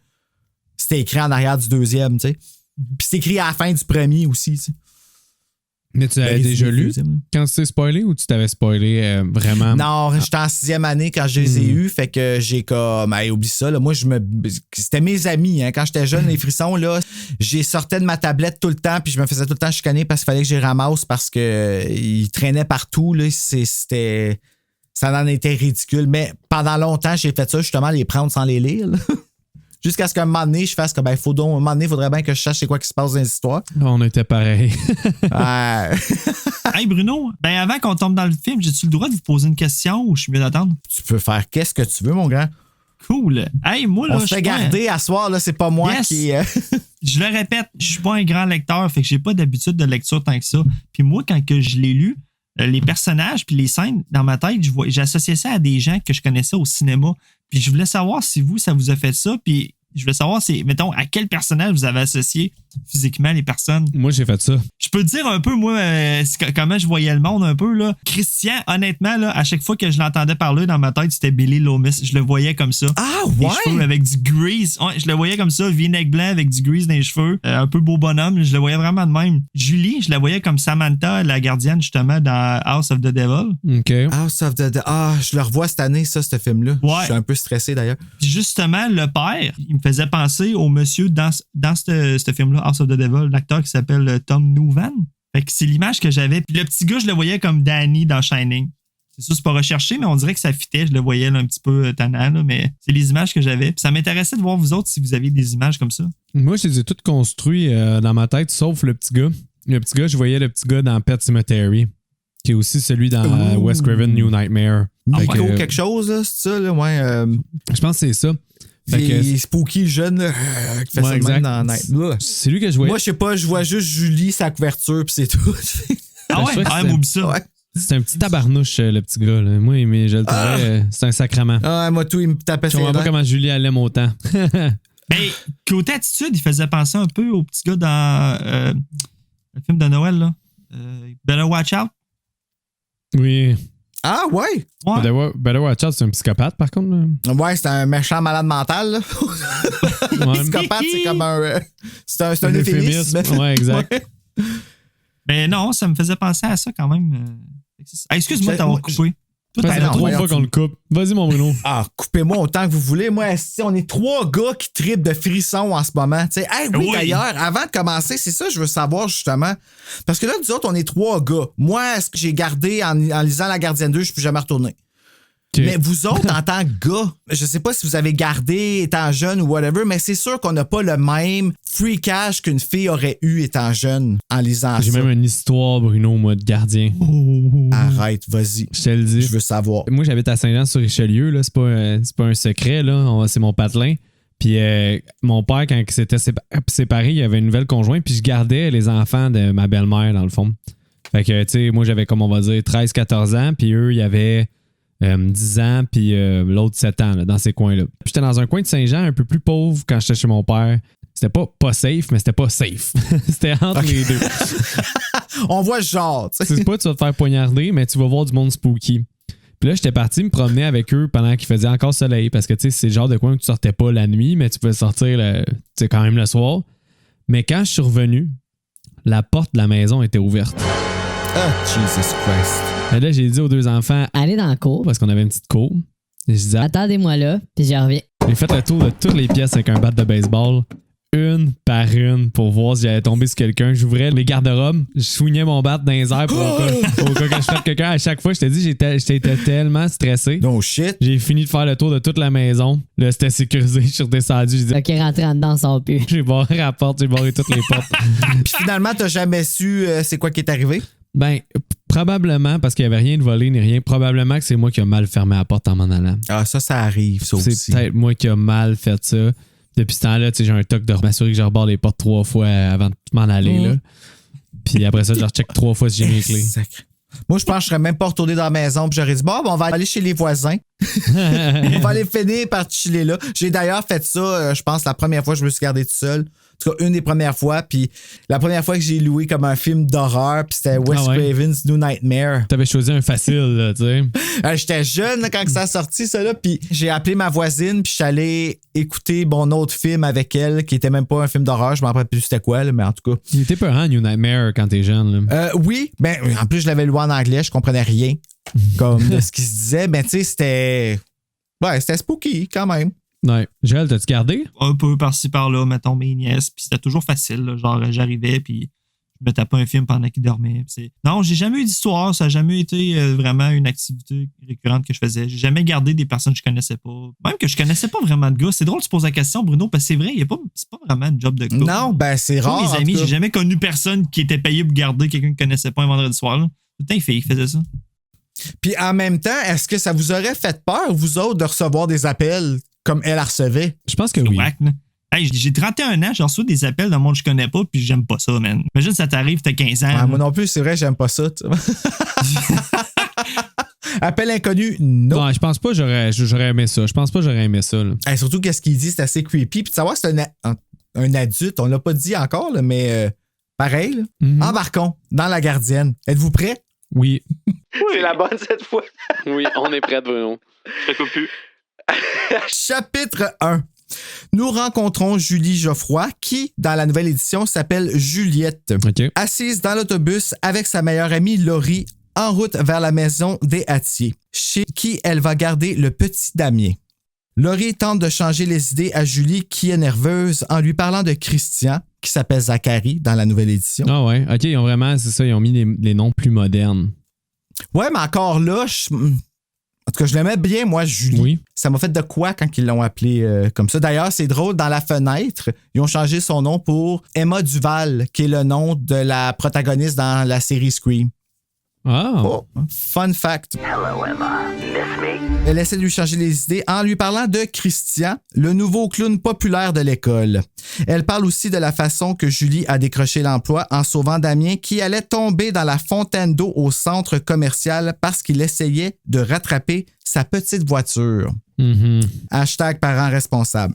c'était écrit en arrière du deuxième, tu sais. Puis c'est écrit à la fin du premier aussi, tu sais. Mais tu l'avais déjà lu quand tu t'es spoilé ou tu t'avais spoilé vraiment? Non, j'étais en 6e année quand je les ai eus, fait que j'ai comme, hey, oublie ça, là. Moi, c'était mes amis, hein. Quand j'étais jeune, les frissons, là, j'ai sortais de ma tablette tout le temps, puis je me faisais tout le temps chicaner parce qu'il fallait que je les ramasse parce que ils traînaient partout, là. Ça en était ridicule. Mais pendant longtemps, j'ai fait ça, justement, les prendre sans les lire, là. Jusqu'à ce qu'un moment donné, je fasse que, ben, un moment donné, il faudrait bien que je sache c'est quoi qui se passe dans les histoires. On était pareil. Hey Bruno, ben avant qu'on tombe dans le film, j'ai-tu le droit de vous poser une question ou je suis mieux d'attendre? Tu peux faire qu'est-ce que tu veux, mon grand. Cool. Hey, moi, là, on se fait garder à soir, là, c'est pas moi qui. Je le répète, je suis pas un grand lecteur, fait que j'ai pas d'habitude de lecture tant que ça. Puis moi, quand que je l'ai lu, les personnages puis les scènes, dans ma tête, j'associais ça à des gens que je connaissais au cinéma. Puis je voulais savoir si ça vous a fait ça. Puis je voulais savoir, mettons, à quel personnage vous avez associé physiquement les personnes. Moi, j'ai fait ça. Je peux te dire un peu, moi, comment je voyais le monde un peu, là. Christian, honnêtement, là, à chaque fois que je l'entendais parler dans ma tête, c'était Billy Loomis. Je le voyais comme ça. Ah, ouais? Les cheveux avec du grease. Ouais, je le voyais comme ça, vinaigre blanc avec du grease dans les cheveux. Un peu beau bonhomme. Je le voyais vraiment de même. Julie, je la voyais comme Samantha, la gardienne, justement, dans House of the Devil. OK. House of the Devil. Ah, je le revois cette année, ça, ce film-là. Ouais. Je suis un peu stressé, d'ailleurs. Puis justement, le père, il me faisait penser au monsieur dans ce film-là, House of the Devil, l'acteur qui s'appelle Tom Noonan. Fait que c'est l'image que j'avais. Puis le petit gars, je le voyais comme Danny dans Shining. C'est sûr, c'est pas recherché, mais on dirait que ça fitait. Je le voyais là, un petit peu tannant, là, mais c'est les images que j'avais. Puis ça m'intéressait de voir vous autres si vous aviez des images comme ça. Moi, je les ai toutes construites dans ma tête, sauf le petit gars. Le petit gars, je voyais le petit gars dans Pet Sematary, qui est aussi celui dans Wes Craven New Nightmare. Miko quelque chose, là, c'est ça, là, ouais. Je pense que c'est ça. C'est Spooky, jeune, là, qui fait ça de même dans Night. C'est lui que je voyais. Moi, je sais pas, je vois juste Julie, sa couverture, puis c'est tout. Ah ouais? Ah, moi, ça. Ouais. C'est un petit tabarnouche, le petit gars. Là. Moi, mais je le trouvais, c'est un sacrement. Ah, moi, tout, il me tapait Je comprends pas comment Julie elle l'aime autant. Mais côté attitude, il faisait penser un peu au petit gars dans le film de Noël, là. Better Watch Out. Oui. Ah, ouais? Better Watch Out, c'est un psychopathe, par contre. Là. Ouais, c'est un méchant malade mental, là. Psychopathe, c'est comme un... C'est un euphémisme. Ouais, exact. Ouais. Mais non, ça me faisait penser à ça quand même. Excuse-moi de t'avoir coupé. C'est la troisième fois qu'on le coupe. Vas-y, mon Bruno. Ah, coupez-moi autant que vous voulez. Moi, on est 3 gars qui trippent de frissons en ce moment. T'sais, hey, oui, d'ailleurs, avant de commencer, c'est ça que je veux savoir justement. Parce que là, nous autres, on est 3 gars. Moi, ce que j'ai gardé en lisant La Gardienne 2, je ne suis plus jamais retourné. Okay. Mais vous autres, en tant que gars, je sais pas si vous avez gardé étant jeune ou whatever, mais c'est sûr qu'on n'a pas le même freakage qu'une fille aurait eu étant jeune en lisant ça. J'ai même une histoire, Bruno, moi, de gardien. Arrête, vas-y. Je te le dis. Je veux savoir. Moi, j'habite à Saint-Jean-sur-Richelieu, là. C'est pas un secret, là. C'est mon patelin. Puis mon père, quand il s'était séparé, il avait une nouvelle conjointe, puis je gardais les enfants de ma belle-mère, dans le fond. Fait que, tu sais, moi, j'avais, comme on va dire, 13-14 ans, puis eux, il y avait 10 ans, puis l'autre 7 ans, là, dans ces coins-là. Puis j'étais dans un coin de Saint-Jean un peu plus pauvre quand j'étais chez mon père. C'était pas safe, mais c'était pas safe. C'était entre les deux. On voit ce genre, tu sais. C'est pas tu vas te faire poignarder, mais tu vas voir du monde spooky. Puis là, j'étais parti me promener avec eux pendant qu'il faisait encore soleil, parce que, tu sais, c'est le genre de coin où tu sortais pas la nuit, mais tu pouvais sortir quand même le soir. Mais quand je suis revenu, la porte de la maison était ouverte. Ah, Jesus Christ. Et là, j'ai dit aux 2 enfants, allez dans la cour. Parce qu'on avait une petite cour. Et je disais, attendez-moi là, puis j'y reviens. J'ai fait le tour de toutes les pièces avec un bat de baseball. une par une pour voir si j'allais tomber sur quelqu'un. J'ouvrais les garde-robes, je swingais mon bat dans les airs pour au cas que je frappe quelqu'un. À chaque fois, je te dis, j'étais tellement stressé. No shit. J'ai fini de faire le tour de toute la maison. Là, c'était sécurisé. Je suis redescendu. J'ai dit, OK, rentrer en dedans, sort plus. j'ai barré la porte, j'ai barré toutes les portes. Puis finalement, t'as jamais su c'est quoi qui est arrivé? Ben, probablement, parce qu'il n'y avait rien de volé ni rien, probablement que c'est moi qui ai mal fermé la porte en m'en allant. Ah, ça arrive, ça aussi. C'est peut-être moi qui ai mal fait ça. Depuis ce temps-là, tu sais, j'ai un toc de m'assurer que je reborde les portes 3 fois avant de m'en aller, là. Puis après ça, je recheck 3 fois si j'ai mes clés. Sacré. Moi, je pense que je serais même pas retourné dans la maison, puis j'aurais dit, bon, on va aller chez les voisins. On va aller finir par chiller là. J'ai d'ailleurs fait ça, je pense, la première fois que je me suis gardé tout seul. En tout cas, une des premières fois. Puis la première fois que j'ai loué comme un film d'horreur, puis c'était Wes Craven's New Nightmare. T'avais choisi un facile, là, tu sais. J'étais jeune là, quand ça a sorti, ça là. Puis j'ai appelé ma voisine, puis je suis allé écouter mon autre film avec elle, qui était même pas un film d'horreur. Je m'en rappelle plus c'était quoi, là, mais en tout cas. Il était peurant, New Nightmare, quand t'es jeune, là. Oui, ben en plus, je l'avais loué en anglais, je comprenais rien comme de ce qui se disait. Ben, tu sais, c'était. Ouais, c'était spooky quand même. Ouais. Joël, t'as-tu gardé? Un peu par-ci par-là, mettons mes nièces, puis c'était toujours facile. Là. Genre, j'arrivais, puis je me tapais un film pendant qu'ils dormaient. Non, j'ai jamais eu d'histoire. Ça n'a jamais été vraiment une activité récurrente que je faisais. J'ai jamais gardé des personnes que je connaissais pas. Même que je connaissais pas vraiment de gars. C'est drôle que tu poses la question, Bruno, parce que c'est vrai, c'est pas vraiment un job de gars. Non, ben c'est rare. Mes amis, j'ai jamais connu personne qui était payé pour garder quelqu'un que je connaissais pas un vendredi soir. Là. Tout le temps, il faisait ça. Puis en même temps, est-ce que ça vous aurait fait peur, vous autres, de recevoir des appels comme elle la recevait? Je pense que oui. Whack, hey, j'ai 31 ans, j'ai reçu des appels d'un monde que je connais pas, puis j'aime pas ça, man. Imagine, ça t'arrive, t'as 15 ans. Ouais, moi non plus, c'est vrai, j'aime pas ça. Appel inconnu, non. Non, je pense pas que j'aurais aimé ça. Je pense pas que j'aurais aimé ça. Là. Hey, surtout qu'est-ce qu'il dit, c'est assez creepy. Puis de savoir que c'est un adulte, on l'a pas dit encore, là, mais pareil, là. Embarquons dans la gardienne. Êtes-vous prêts? Oui. C'est la bonne cette fois. Oui, on est prêts, Bruno. Je te coupe plus. Chapitre 1. Nous rencontrons Julie Geoffroy qui, dans la nouvelle édition, s'appelle Juliette. Okay. Assise dans l'autobus avec sa meilleure amie Laurie en route vers la maison des Hattiers, chez qui elle va garder le petit Damien. Laurie tente de changer les idées à Julie qui est nerveuse en lui parlant de Christian, qui s'appelle Zachary dans la nouvelle édition. Ah ouais, ok, ils ont vraiment, c'est ça, ils ont mis les noms plus modernes. Ouais, mais encore là, en tout cas, je l'aimais bien, moi, Julie. Oui. Ça m'a fait de quoi quand ils l'ont appelé comme ça. D'ailleurs, c'est drôle, dans la fenêtre, ils ont changé son nom pour Emma Duval, qui est le nom de la protagoniste dans la série Scream. Oh. Fun fact. Hello, Emma. Miss me? Elle essaie de lui changer les idées en lui parlant de Christian, le nouveau clown populaire de l'école. Elle parle aussi de la façon que Julie a décroché l'emploi en sauvant Damien qui allait tomber dans la fontaine d'eau au centre commercial parce qu'il essayait de rattraper sa petite voiture. Hashtag parents responsables.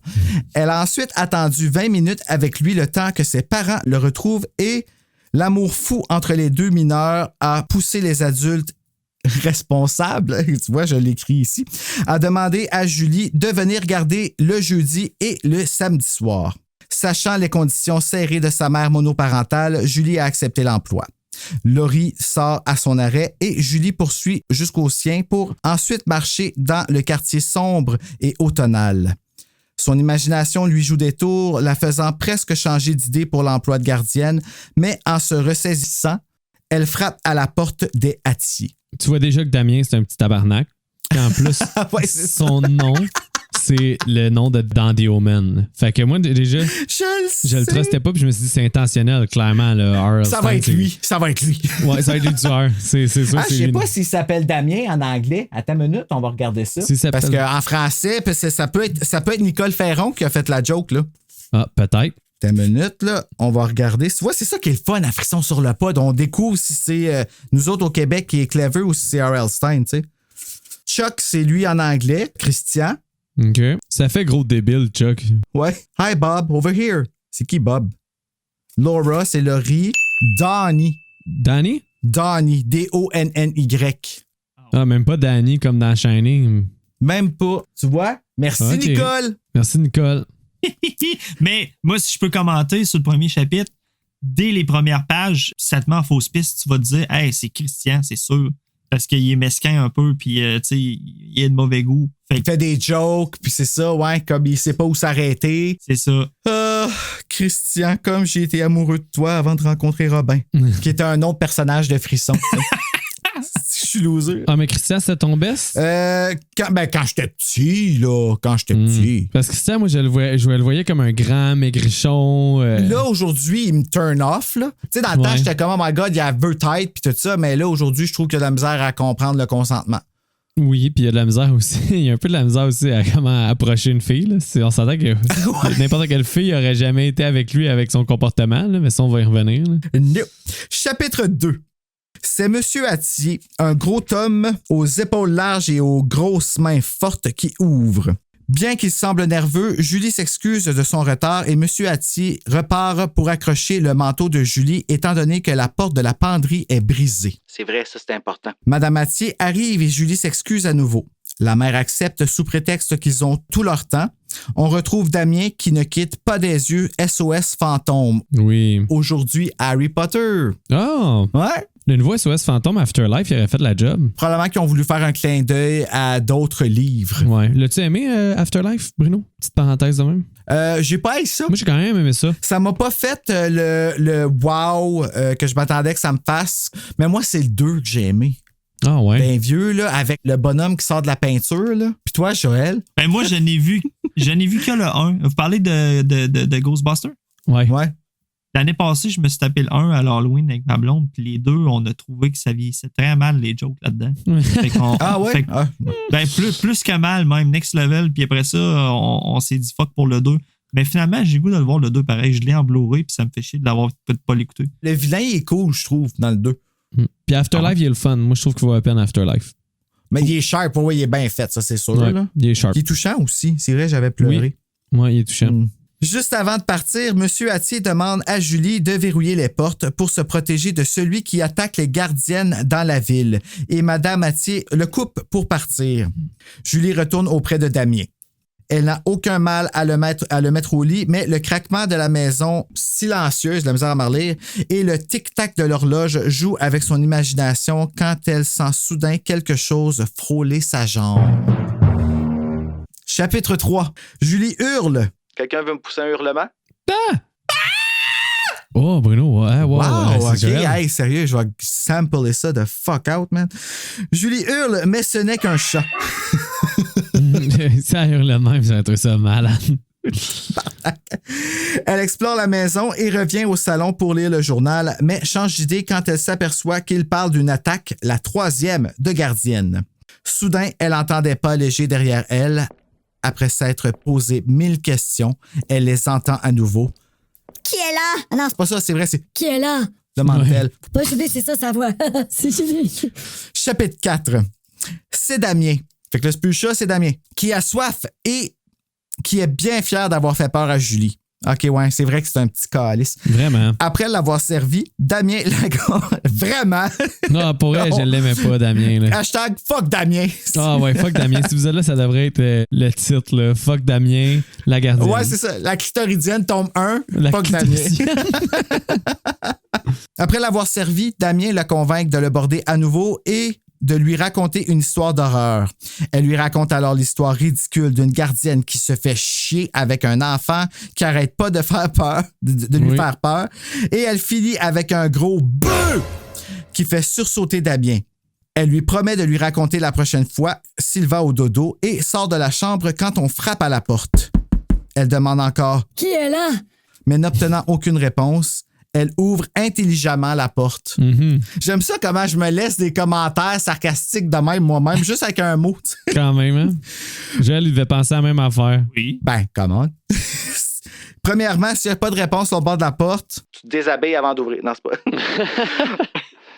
Elle a ensuite attendu 20 minutes avec lui le temps que ses parents le retrouvent et l'amour fou entre les deux mineurs a poussé les adultes responsables, tu vois, je l'écris ici, à demander à Julie de venir garder le jeudi et le samedi soir. Sachant les conditions serrées de sa mère monoparentale, Julie a accepté l'emploi. Laurie sort à son arrêt et Julie poursuit jusqu'au sien pour ensuite marcher dans le quartier sombre et automnal. Son imagination lui joue des tours, la faisant presque changer d'idée pour l'emploi de gardienne, mais en se ressaisissant, elle frappe à la porte des Hattiers. Tu vois déjà que Damien, c'est un petit tabarnak. Et en plus, son nom, c'est le nom de Dandy Omen. Fait que moi, déjà, je le trustais pas, puis je me suis dit, c'est intentionnel, clairement. Le ça va être lui. Ça va être lui. Ouais, ça va être lui le tueur. C'est sûr. Je sais pas s'il s'appelle Damien en anglais. Attends une minute, on va regarder ça. Parce qu'en français, ça peut être Nicole Ferron qui a fait la joke, là. Ah, peut-être. Attends une minute, là. On va regarder. Tu vois, c'est ça qui est le fun à Frisson sur le pod. On découvre si c'est nous autres au Québec qui est clever ou si c'est R.L. Stine, tu sais. Chuck, c'est lui en anglais. Christian. OK. Ça fait gros débile, Chuck. Ouais. Hi, Bob. Over here. C'est qui, Bob? Laura, c'est Laurie. Donnie. Danny? Donnie. D-O-N-N-Y. Ah, même pas Danny comme dans Shining. Même pas. Tu vois? Merci, okay. Nicole. Merci, Nicole. Mais moi, si je peux commenter sur le premier chapitre, dès les premières pages, ça te met en fausse piste, tu vas te dire, hey, c'est Christian, c'est sûr. Parce qu'il est mesquin un peu, puis tu sais, il a de mauvais goût. Il fait des jokes, puis c'est ça, ouais, comme il sait pas où s'arrêter. C'est ça. Christian, comme j'ai été amoureux de toi avant de rencontrer Robin, qui était un autre personnage de Frisson. Je suis loser. Ah, mais Christian, c'était ton best? Quand j'étais petit, là. Quand j'étais petit. Parce que Christian, moi, je le voyais comme un grand maigrichon. Là, aujourd'hui, il me turn off, là. Tu sais, dans le temps, j'étais comme, oh my God, il y a tête puis tout ça, mais là, aujourd'hui, je trouve qu'il y a de la misère à comprendre le consentement. Oui, puis il y a de la misère aussi. Il y a un peu de la misère aussi à comment approcher une fille. Là. On s'entend que n'importe quelle fille n'aurait jamais été avec lui avec son comportement, là, mais ça, on va y revenir. Là. No. Chapitre 2. C'est Monsieur Attier, un gros homme aux épaules larges et aux grosses mains fortes qui ouvre. Bien qu'il semble nerveux, Julie s'excuse de son retard et Monsieur Attier repart pour accrocher le manteau de Julie étant donné que la porte de la penderie est brisée. C'est vrai, ça, c'est important. Madame Attier arrive et Julie s'excuse à nouveau. La mère accepte sous prétexte qu'ils ont tout leur temps. On retrouve Damien qui ne quitte pas des yeux SOS fantôme. Oui. Aujourd'hui, Harry Potter. Oh! Ouais. Le nouveau SOS Fantôme Afterlife, il aurait fait la job. Probablement qu'ils ont voulu faire un clin d'œil à d'autres livres. Ouais. L'as-tu aimé, Afterlife, Bruno? Petite parenthèse de même. J'ai pas aimé ça. Moi, j'ai quand même aimé ça. Ça m'a pas fait le wow que je m'attendais que ça me fasse. Mais moi, c'est le 2 que j'ai aimé. Ah ouais? Ben vieux, là, avec le bonhomme qui sort de la peinture, là. Puis toi, Joël? Ben moi, je n'ai vu que le 1. Vous parlez de Ghostbusters? Ouais. Ouais. L'année passée, je me suis tapé le 1 à l'Halloween avec ma blonde, puis les deux, on a trouvé que ça vieillissait très mal, les jokes là-dedans. Ah ouais? Ben plus que mal, même, next level, puis après ça, on s'est dit fuck pour le 2. Mais finalement, j'ai le goût de le voir le 2 pareil. Je l'ai en Blu-ray, puis ça me fait chier de l'avoir peut-être pas l'écouter. Le vilain il est cool, je trouve, dans le 2. Puis Afterlife, il est le fun. Moi, je trouve qu'il vaut la peine Afterlife. Mais il est sharp, ouais, il est bien fait, ça, c'est sûr. Ouais, là. il est sharp. Il est touchant aussi. C'est vrai, j'avais pleuré. Oui, ouais, il est touchant. Juste avant de partir, M. Attier demande à Julie de verrouiller les portes pour se protéger de celui qui attaque les gardiennes dans la ville. Et Mme Attier le coupe pour partir. Julie retourne auprès de Damien. Elle n'a aucun mal à le mettre au lit, mais le craquement de la maison silencieuse, la misère à marlire, et le tic-tac de l'horloge jouent avec son imagination quand elle sent soudain quelque chose frôler sa jambe. Chapitre 3. Julie hurle. Quelqu'un veut me pousser un hurlement? Ah! Oh, Bruno, ouais, wow, ouais, ok, hey, sérieux, je vais sampler ça de fuck out, man. Julie hurle, mais ce n'est qu'un chat. Ça hurle même, j'ai trouvé ça malade. Elle explore la maison et revient au salon pour lire le journal, mais change d'idée quand elle s'aperçoit qu'il parle d'une attaque, la 3e, de gardienne. Soudain, elle entend des pas légers derrière elle. Après s'être posé 1000 questions, elle les entend à nouveau. Qui est là? Ah non, C'est pas ça, c'est vrai, c'est... qui est là? Demande-t-elle. Pas Julie, c'est ça sa voix. C'est Julie. Chapitre 4. C'est Damien. Fait que là, c'est plus le chat, c'est Damien. Qui a soif et qui est bien fier d'avoir fait peur à Julie. OK, ouais, c'est vrai que c'est un petit calice. Vraiment. Après l'avoir servi, Damien vraiment. Non, pour elle, je l'aimais pas, Damien. Là. Hashtag fuck Damien. Ah ouais, fuck Damien. Si vous êtes là, ça devrait être le titre. Là. Fuck Damien, la gardienne. Ouais, c'est ça. La clitoridienne tombe 1. La fuck Damien. Après l'avoir servi, Damien la convainc de le border à nouveau et de lui raconter une histoire d'horreur. Elle lui raconte alors l'histoire ridicule d'une gardienne qui se fait chier avec un enfant qui arrête pas de faire peur, de lui faire peur. Et elle finit avec un gros beuh qui fait sursauter Damien. Elle lui promet de lui raconter la prochaine fois s'il va au dodo et sort de la chambre quand on frappe à la porte. Elle demande encore « Qui est là? » Mais n'obtenant aucune réponse, elle ouvre intelligemment la porte. Mm-hmm. J'aime ça comment je me laisse des commentaires sarcastiques de même moi-même, juste avec un mot. Quand même, hein? Joël, il devait penser à la même affaire. Oui. Ben, comment? Premièrement, s'il n'y a pas de réponse au bord de la porte... Tu te déshabilles avant d'ouvrir. Non, c'est pas...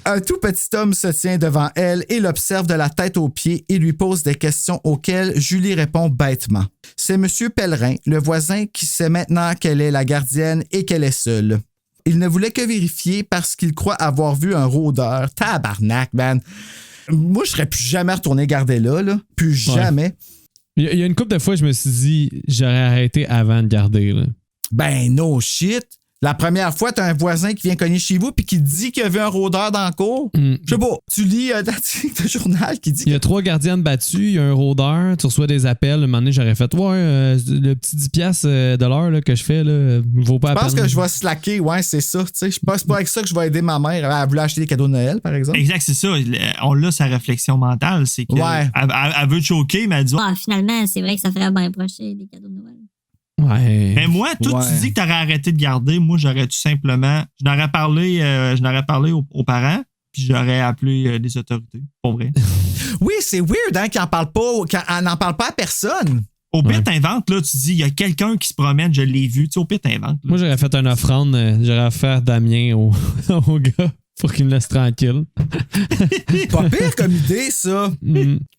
Un tout petit homme se tient devant elle et l'observe de la tête aux pieds et lui pose des questions auxquelles Julie répond bêtement. C'est M. Pellerin, le voisin, qui sait maintenant qu'elle est la gardienne et qu'elle est seule. Il ne voulait que vérifier parce qu'il croit avoir vu un rôdeur. Tabarnak, man. Moi, je serais plus jamais retourné garder là. Plus jamais. Il y a une couple de fois, je me suis dit, j'aurais arrêté avant de garder. Là. Ben, no shit. La première fois, t'as un voisin qui vient cogner chez vous puis qui te dit qu'il y avait un rôdeur dans le cours. Je sais pas, tu lis le journal qui dit... Il y a 3 gardiennes battues, il y a un rôdeur, tu reçois des appels. Un moment donné, j'aurais fait, le petit 10$ de l'heure là, que je fais, là, vaut pas la peine. Je pense que je vais slacker, ouais, c'est ça. C'est pas avec ça que je vais aider ma mère. Elle voulait acheter des cadeaux de Noël, par exemple. Exact, c'est ça. On l'a, sa réflexion mentale. C'est que elle veut te choquer, mais elle dit... finalement, c'est vrai que ça ferait bien procher des cadeaux de Noël. Ouais. Mais moi, toi, tu dis que t'aurais arrêté de garder. Moi, j'aurais tout simplement... Je n'aurais parlé aux parents, puis j'aurais appelé des autorités. Pour vrai. Oui, c'est weird, hein, qu'elle n'en parle pas à personne. Au pire, t'inventes, là, tu dis, il y a quelqu'un qui se promène, je l'ai vu. Tu sais, au pire, t'inventes. Moi, j'aurais fait une offrande. J'aurais offert Damien au gars pour qu'il me laisse tranquille. Pas pire comme idée, ça.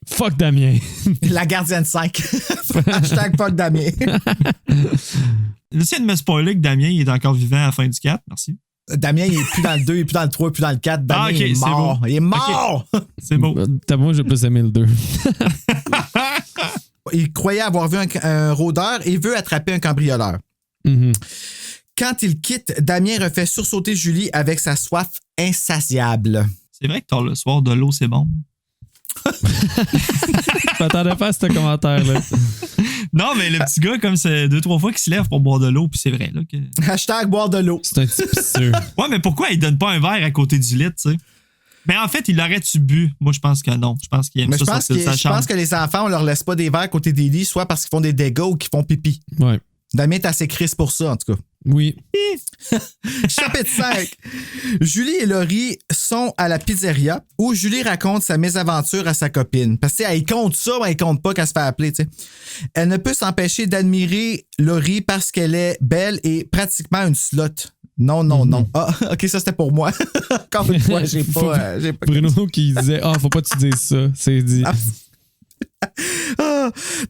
Fuck Damien. La gardienne 5. Hashtag fuck Damien. J'essaie de me spoiler que Damien il est encore vivant à la fin du 4. Merci. Damien, il est plus dans le 2, il est plus dans le 3, il est plus dans le 4. Damien, il est mort. Bon. Il est mort! Okay. C'est beau. Moi, j'ai plus aimé le 2. Il croyait avoir vu un rôdeur et veut attraper un cambrioleur. Quand il quitte, Damien refait sursauter Julie avec sa soif insatiable. C'est vrai que le soir de l'eau, c'est bon. Je m'attendais pas à ce commentaire-là. Non, mais le petit gars, comme c'est 2-3 fois qu'il se lève pour boire de l'eau, puis c'est vrai. Là, que... Hashtag boire de l'eau. C'est un petit pisseux. Ouais, mais pourquoi il donne pas un verre à côté du lit, tu sais? Mais en fait, il l'aurait-tu bu? Moi, je pense que non. Je pense qu'il aime ça. Je pense que les enfants, on leur laisse pas des verres à côté des lits, soit parce qu'ils font des dégâts ou qu'ils font pipi. Ouais. Damien est assez crisse pour ça, en tout cas. Oui. Chapitre 5. Julie et Laurie sont à la pizzeria où Julie raconte sa mésaventure à sa copine. Parce que elle compte ça, mais elle compte pas qu'elle se fait appeler. T'sais. Elle ne peut s'empêcher d'admirer Laurie parce qu'elle est belle et pratiquement une slot. Non. Ah, OK, ça c'était pour moi. Encore une fois, j'ai pas Bruno qui disait faut pas que tu dises ça. C'est dit.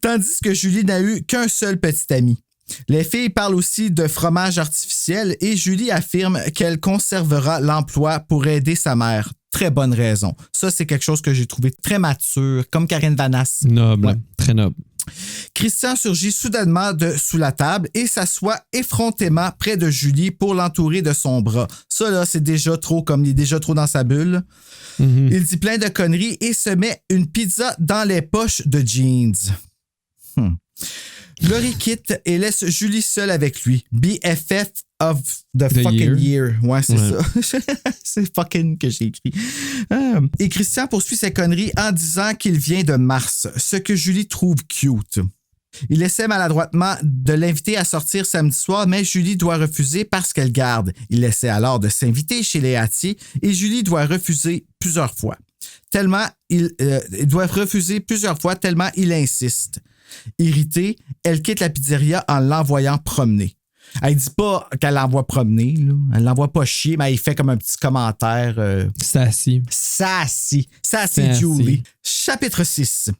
Tandis que Julie n'a eu qu'un seul petit ami. Les filles parlent aussi de fromage artificiel et Julie affirme qu'elle conservera l'emploi pour aider sa mère. Très bonne raison. Ça, c'est quelque chose que j'ai trouvé très mature, comme Karine Vanasse. Noble, très noble. Christian surgit soudainement de sous la table et s'assoit effrontément près de Julie pour l'entourer de son bras. Ça, là, c'est déjà trop, comme il est déjà trop dans sa bulle. Il dit plein de conneries et se met une pizza dans les poches de jeans. Laurie quitte et laisse Julie seule avec lui. BFF of the fucking year. Ouais, c'est ça. C'est fucking que j'ai écrit. Et Christian poursuit ses conneries en disant qu'il vient de Mars, ce que Julie trouve cute. Il essaie maladroitement de l'inviter à sortir samedi soir, mais Julie doit refuser parce qu'elle garde. Il essaie alors de s'inviter chez les Hattier et Julie doit refuser plusieurs fois. Tellement il insiste. Irritée, elle quitte la pizzeria en l'envoyant promener. Elle dit pas qu'elle l'envoie promener, là. Elle l'envoie pas chier, mais elle fait comme un petit commentaire. Sassy, Julie. Chapitre 6.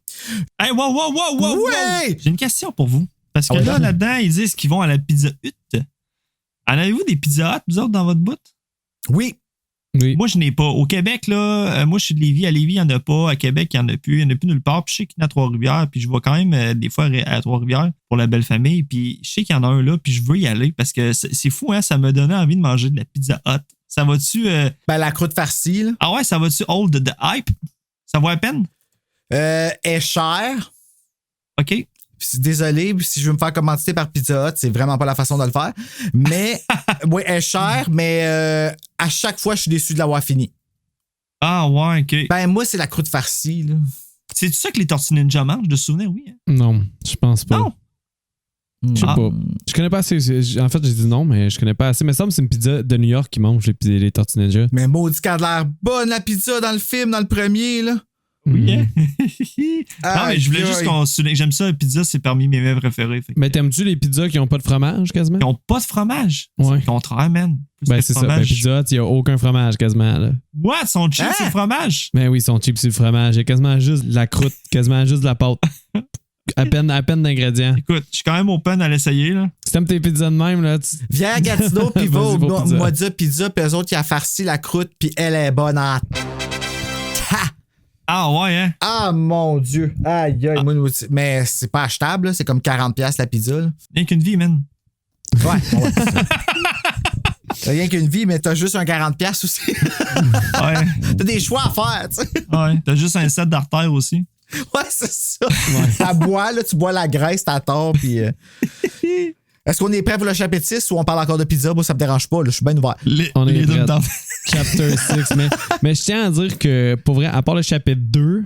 Hey, wow! Ouais! J'ai une question pour vous. Parce que là-dedans, ils disent qu'ils vont à la Pizza Hut. En avez-vous des Pizza Hut, vous autres, dans votre bout? Oui. Moi, je n'ai pas. Au Québec, là, moi, je suis de Lévis. À Lévis, il n'y en a pas. À Québec, il n'y en a plus. Il n'y en a plus nulle part. Puis je sais qu'il y en a à Trois-Rivières. Puis je vais quand même des fois à Trois-Rivières pour la belle famille. Puis je sais qu'il y en a un là. Puis je veux y aller parce que c'est fou, hein. Ça m'a donné envie de manger de la Pizza Hut. Ça va-tu... la croûte farcie, là. Ah ouais, ça va-tu hold the hype? Ça vaut la peine? Est cher. OK. Désolé, si je veux me faire commanditer par Pizza Hut, c'est vraiment pas la façon de le faire. Mais, oui, elle est chère, mais à chaque fois, je suis déçu de l'avoir fini. Ah ouais, OK. Ben, moi, c'est la croûte farcie, là. C'est-tu ça que les Tortues Ninja mangent, de souvenir? Oui. Hein? Non, je pense pas. Non? Je sais pas. Je connais pas assez. En fait, j'ai dit non, mais je connais pas assez. Mais ça me semble que c'est une pizza de New York qui mange les Tortues Ninja. Mais maudit qu'elle a l'air bonne, la pizza, dans le film, dans le premier, là. Oui, hein? Non, mais je voulais juste qu'on souligne. J'aime ça, la pizza, c'est parmi mes mets préférés. Mais t'aimes-tu les pizzas qui ont pas de fromage, quasiment? Qui ont pas de fromage? Ouais. C'est le contraire, man. Ben, c'est ça. Ben, Pizza Hut, il y a aucun fromage, quasiment, là. What? Ils sont cheap, c'est le fromage? Ben oui, ils sont cheap, c'est le fromage. Il y a quasiment juste de la croûte, quasiment juste de la pâte. À peine d'ingrédients. Écoute, je suis quand même open à l'essayer, là. Si t'aimes tes pizzas de même, là, viens à Gatineau, pis va au Modia Pizza, pis eux autres, ils ont farci la croûte, pis elle est bonne en... Ah ouais, hein? Ah mon Dieu. Aïe, aïe. Mais c'est pas achetable, là. C'est comme 40$ la pizza. Rien qu'une vie, man. Ouais. T'as rien qu'une vie, mais t'as juste un 40$ aussi. Ouais. T'as des choix à faire, tu sais. Ouais, t'as juste un set d'artères aussi. Ouais, c'est ça. T'as bois, là, tu bois la graisse, t'as tort, puis... Est-ce qu'on est prêt pour le chapitre 6 ou on parle encore de pizza? Moi, ça me dérange pas, là, je suis bien ouvert. On est prêt. Chapter 6. Mais je tiens à dire que, pour vrai, à part le chapitre 2,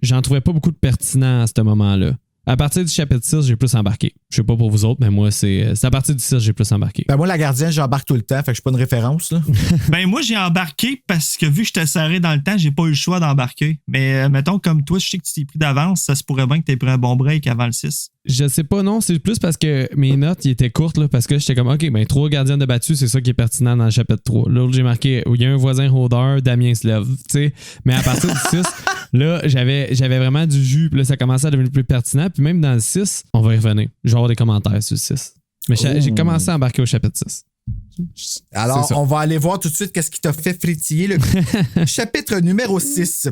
j'en trouvais pas beaucoup de pertinent à ce moment-là. À partir du chapitre 6, j'ai plus embarqué. Je sais pas pour vous autres, mais moi, c'est à partir du 6 que j'ai plus embarqué. Ben moi, la gardienne, j'embarque tout le temps, fait que je suis pas une référence, là. Ben moi, j'ai embarqué parce que vu que j'étais serré dans le temps, j'ai pas eu le choix d'embarquer. Mais mettons, comme toi, je sais que tu t'es pris d'avance, ça se pourrait bien que t'aies pris un bon break avant le 6. Je sais pas, non, c'est plus parce que mes notes ils étaient courtes, là, parce que j'étais comme, OK, ben 3 gardiens de battu, c'est ça qui est pertinent dans le chapitre 3. L'autre, j'ai marqué, il y a un voisin rôdeur, Damien se lève, tu sais. Mais à partir du 6, là, j'avais vraiment du jus, puis là, ça commençait à devenir plus pertinent. Puis même dans le 6, on va y revenir. Je vais avoir des commentaires sur le 6. Mais j'ai commencé à embarquer au chapitre 6. Alors, on va aller voir tout de suite qu'est-ce qui t'a fait frétiller le chapitre numéro 6.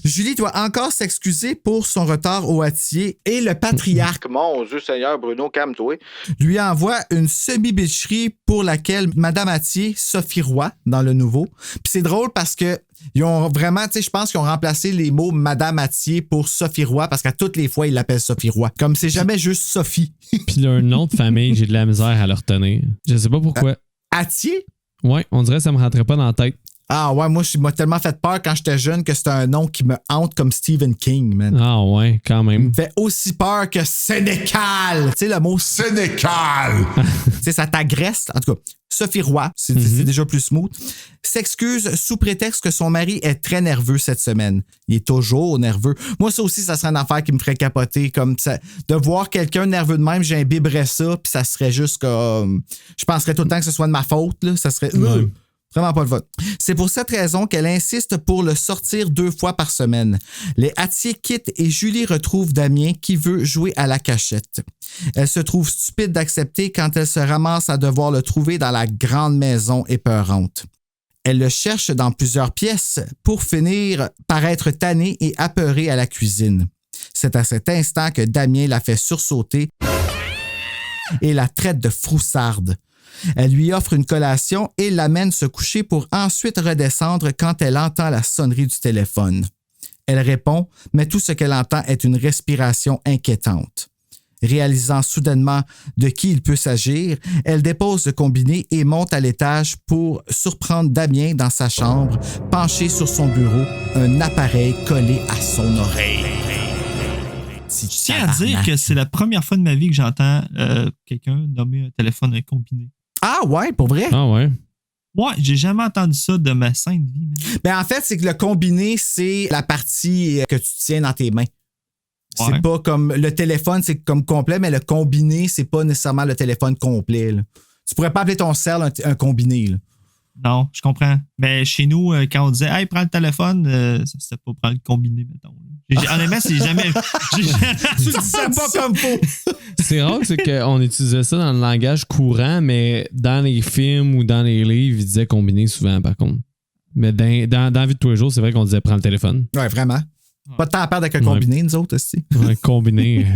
Julie doit encore s'excuser pour son retard au Hattier et le patriarche, Mon Dieu Seigneur, Bruno, calme-toi. lui envoie une semi-bicherie pour laquelle Madame Hattier, Sophie Roy, dans le nouveau. Puis c'est drôle parce que ils ont vraiment, tu sais, je pense qu'ils ont remplacé les mots Madame Hattier pour Sophie Roy parce qu'à toutes les fois, ils l'appellent Sophie Roy. Comme c'est jamais juste Sophie. Puis leur nom de famille, j'ai de la misère à le retenir. Je sais pas pourquoi. Hattier? Ouais, on dirait que ça me rentrait pas dans la tête. Ah ouais, moi, m'a tellement fait peur quand j'étais jeune que c'était un nom qui me hante comme Stephen King, man. Ah ouais, quand même. Il me fait aussi peur que Sénécal. Tu sais, le mot Sénécal. Tu sais, ça t'agresse. En tout cas, Sophie Roy, c'est déjà plus smooth, s'excuse sous prétexte que son mari est très nerveux cette semaine. Il est toujours nerveux. Moi, ça aussi, ça serait une affaire qui me ferait capoter. Comme ça, de voir quelqu'un nerveux de même, j'imbiberais ça, puis ça serait juste comme... Je penserais tout le temps que ce soit de ma faute. Là. Ça serait... Vraiment pas le vote. C'est pour cette raison qu'elle insiste pour le sortir 2 fois par semaine. Les Hattier quittent et Julie retrouve Damien qui veut jouer à la cachette. Elle se trouve stupide d'accepter quand elle se ramasse à devoir le trouver dans la grande maison épeurante. Elle le cherche dans plusieurs pièces pour finir par être tannée et apeurée à la cuisine. C'est à cet instant que Damien la fait sursauter et la traite de froussarde. Elle lui offre une collation et l'amène se coucher pour ensuite redescendre quand elle entend la sonnerie du téléphone. Elle répond, mais tout ce qu'elle entend est une respiration inquiétante. Réalisant soudainement de qui il peut s'agir, elle dépose le combiné et monte à l'étage pour surprendre Damien dans sa chambre, penché sur son bureau, un appareil collé à son oreille. Je tiens à dire que c'est la première fois de ma vie que j'entends quelqu'un nommer un téléphone combiné. Ah ouais, pour vrai? Ah ouais. Ouais, j'ai jamais entendu ça de ma sainte vie. Man. Ben en fait, c'est que le combiné, c'est la partie que tu tiens dans tes mains. Ouais. C'est pas comme le téléphone, c'est comme complet, mais le combiné, c'est pas nécessairement le téléphone complet. Là. Tu pourrais pas appeler ton cell un combiné. Là. Non, je comprends. Mais chez nous, quand on disait « Hey, prends le téléphone », c'était pas prendre le combiné, mettons. Honnêtement, c'est jamais... tu le disais pas comme faux. C'est rare, c'est qu'on utilisait ça dans le langage courant, mais dans les films ou dans les livres, ils disaient combiné souvent, par contre. Mais dans la vie de tous les jours, c'est vrai qu'on disait « Prends le téléphone ». Ouais, vraiment. Pas de temps à perdre avec un combiné, nous autres, aussi. Un combiné.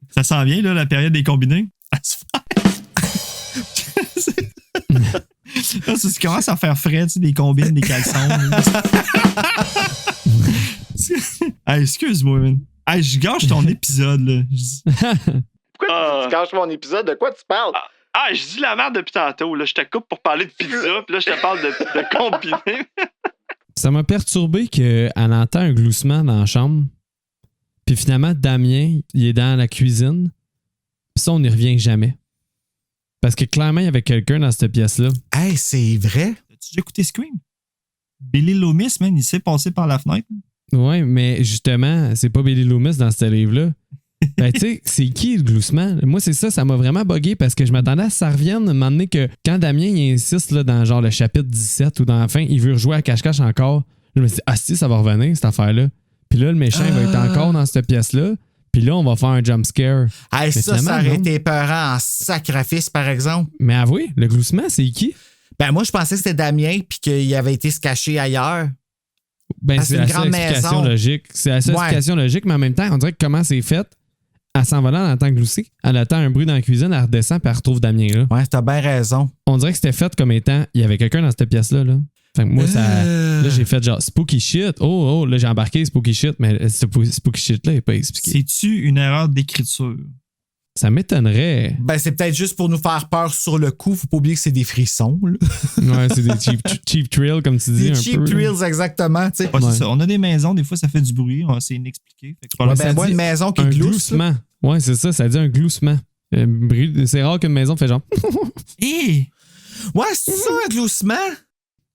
Ça s'en vient, là, la période des combinés. Là, ça commence à faire frais, tu sais, des combines, des caleçons. Hey, excuse-moi, man. Hey, je gâche ton épisode, là. Pourquoi tu gâches mon épisode? De quoi tu parles? Je dis la merde depuis tantôt. Là. Je te coupe pour parler de pizza, puis là, je te parle de combiner. Ça m'a perturbé qu'elle entend un gloussement dans la chambre. Puis finalement, Damien, il est dans la cuisine. Puis ça, on n'y revient jamais. Parce que clairement, il y avait quelqu'un dans cette pièce-là. Hey, c'est vrai? As-tu déjà écouté Scream? Billy Loomis, man, il s'est passé par la fenêtre. Ouais, mais justement, c'est pas Billy Loomis dans ce livre-là. Ben, tu sais, c'est qui le gloussement? Moi, c'est ça m'a vraiment bugué parce que je m'attendais à ce que ça revienne, à un moment donné que quand Damien il insiste là, dans genre le chapitre 17 ou dans la fin, il veut rejouer à cache-cache encore. Je me suis dit, si, ça va revenir, cette affaire-là. Puis là, le méchant, il va être encore dans cette pièce-là. Puis là, on va faire un jump scare. Hey, ça aurait été épeurant en sacrifice, par exemple. Mais avouez, le gloussement, c'est qui? Ben, moi, je pensais que c'était Damien puis qu'il avait été se cacher ailleurs. Ben, c'est la seule explication logique. C'est la seule explication logique, mais en même temps, on dirait que comment c'est fait, Elle s'en va là, elle entend glousser. Elle attend un bruit dans la cuisine, elle redescend, puis elle retrouve Damien là. Ouais, t'as bien raison. On dirait que c'était fait comme étant, il y avait quelqu'un dans cette pièce-là. Là. Fait que moi, là, j'ai fait genre spooky shit. Oh, là, j'ai embarqué spooky shit, mais ce spooky shit-là n'est pas expliqué. C'est-tu une erreur d'écriture? Ça m'étonnerait. Ben, c'est peut-être juste pour nous faire peur sur le coup. Faut pas oublier que c'est des frissons, là. Ouais, c'est des cheap thrills, comme tu dis. Des un cheap peu, thrills, exactement. Tu sais. Ouais, c'est ça. On a des maisons, des fois, ça fait du bruit. C'est inexpliqué. Fait que Ouais, ça ben, moi, dit une maison qui un glousse. gloussement. Ouais, c'est ça, ça dit un gloussement. C'est rare qu'une maison fait genre. Hé! Ouais, c'est ça, un gloussement?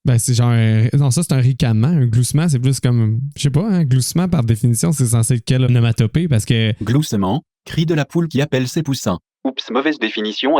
Ben, c'est genre. Non, ça, c'est un ricanement. Un gloussement, c'est plus comme. Je sais pas, un gloussement, par définition, c'est censé être quelle onomatopée parce que. Gloussement, cri de la poule qui appelle ses poussins. Oups, mauvaise définition.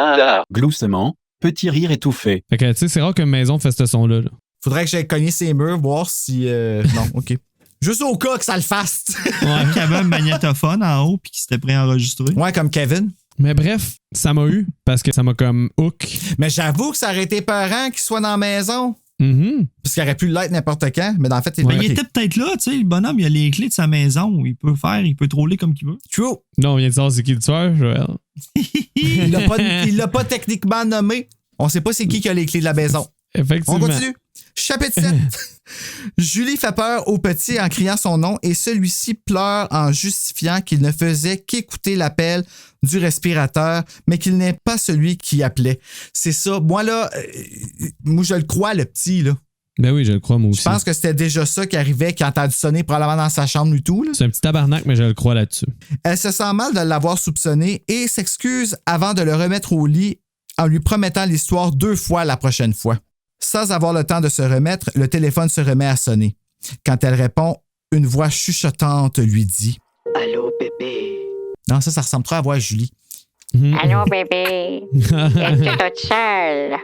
Gloussement, petit rire étouffé. Fait que, tu sais, c'est rare qu'une maison fasse ce son-là. Là. Faudrait que j'aille cogner ses murs, voir si. Non, OK. Juste au cas que ça le fasse. Ouais, qu'il y avait un magnétophone en haut puis qu'il s'était prêt à enregistrer. Ouais, comme Kevin. Mais bref, ça m'a eu parce que ça m'a comme hook. Mais j'avoue que ça aurait été peurant qu'il soit dans la maison. Mm-hmm. Parce qu'il aurait pu l'être n'importe quand, mais dans le fait, c'est Il était peut-être là, tu sais, le bonhomme, il a les clés de sa maison. Il peut troller comme qu'il veut. True. Non, on vient de savoir c'est qui le tueur, Joël. Il l'a pas techniquement nommé. On sait pas c'est qui a les clés de la maison. Effectivement. On continue. Chapitre 7. Julie fait peur au petit en criant son nom et celui-ci pleure en justifiant qu'il ne faisait qu'écouter l'appel du respirateur, mais qu'il n'est pas celui qui appelait. C'est ça. Moi, là, moi, je le crois, le petit, là. Ben oui, je le crois, moi aussi. Je pense que c'était déjà ça qui arrivait, qui a entendu sonner probablement dans sa chambre du tout. Là. C'est un petit tabarnak, mais je le crois là-dessus. Elle se sent mal de l'avoir soupçonné et s'excuse avant de le remettre au lit en lui promettant l'histoire 2 fois la prochaine fois. Sans avoir le temps de se remettre, le téléphone se remet à sonner. Quand elle répond, une voix chuchotante lui dit « Allô, bébé? » Non, ça ressemble trop à la voix à Julie. Allô, bébé? Es-tu toute seule?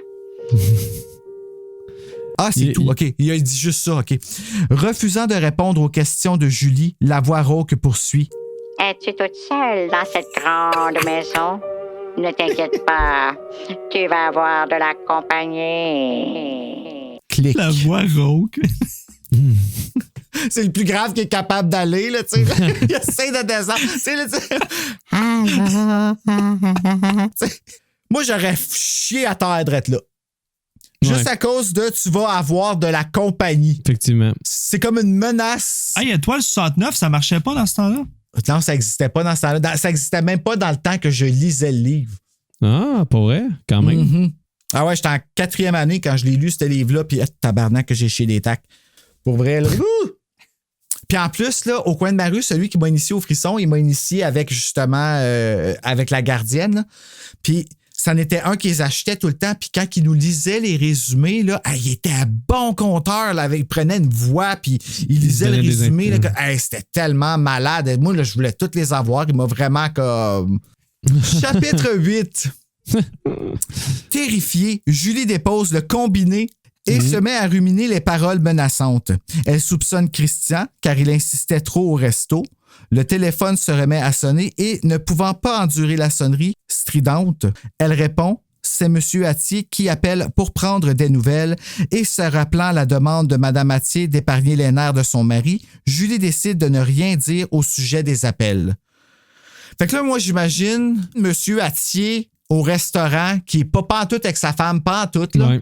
Ah, c'est tout. OK. Il a dit juste ça. OK. Refusant de répondre aux questions de Julie, la voix rauque poursuit. Es-tu toute seule dans cette grande maison? Ne t'inquiète pas, tu vas avoir de la compagnie. Clic. La voix rauque. C'est le plus grave qui est capable d'aller, là, tu sais. Il essaie de descendre. Tu sais, là, tu sais. Moi, j'aurais chié à terre drette là. Juste à cause de tu vas avoir de la compagnie. Effectivement. C'est comme une menace. Hey, Étoile 69, ça marchait pas dans ce temps-là? Non, ça n'existait pas dans ce temps-là. Ça n'existait même pas dans le temps que je lisais le livre. Ah, pour vrai? Quand même. Mm-hmm. Ah ouais, j'étais en 4e année quand je l'ai lu, ce livre-là, puis tabarnak que j'ai chié des tacs. Pour vrai, là. Puis en plus, là, au coin de ma rue, celui qui m'a initié au frisson, il m'a initié avec justement avec la gardienne. Là. Puis c'en était un qui les achetait tout le temps. Puis quand il nous lisait les résumés, là, il était un bon conteur. Là, il prenait une voix, puis il lisait le résumé. Là, c'était tellement malade. Moi, là, je voulais toutes les avoir. Il m'a vraiment comme... Chapitre 8. Terrifiée, Julie dépose le combiné et se met à ruminer les paroles menaçantes. Elle soupçonne Christian car il insistait trop au resto. Le téléphone se remet à sonner et, ne pouvant pas endurer la sonnerie stridente, elle répond « C'est M. Attier qui appelle pour prendre des nouvelles » et se rappelant la demande de Mme Attier d'épargner les nerfs de son mari, Julie décide de ne rien dire au sujet des appels. Fait que là, moi, j'imagine M. Attier au restaurant qui est pas pantoute avec sa femme, pantoute, là,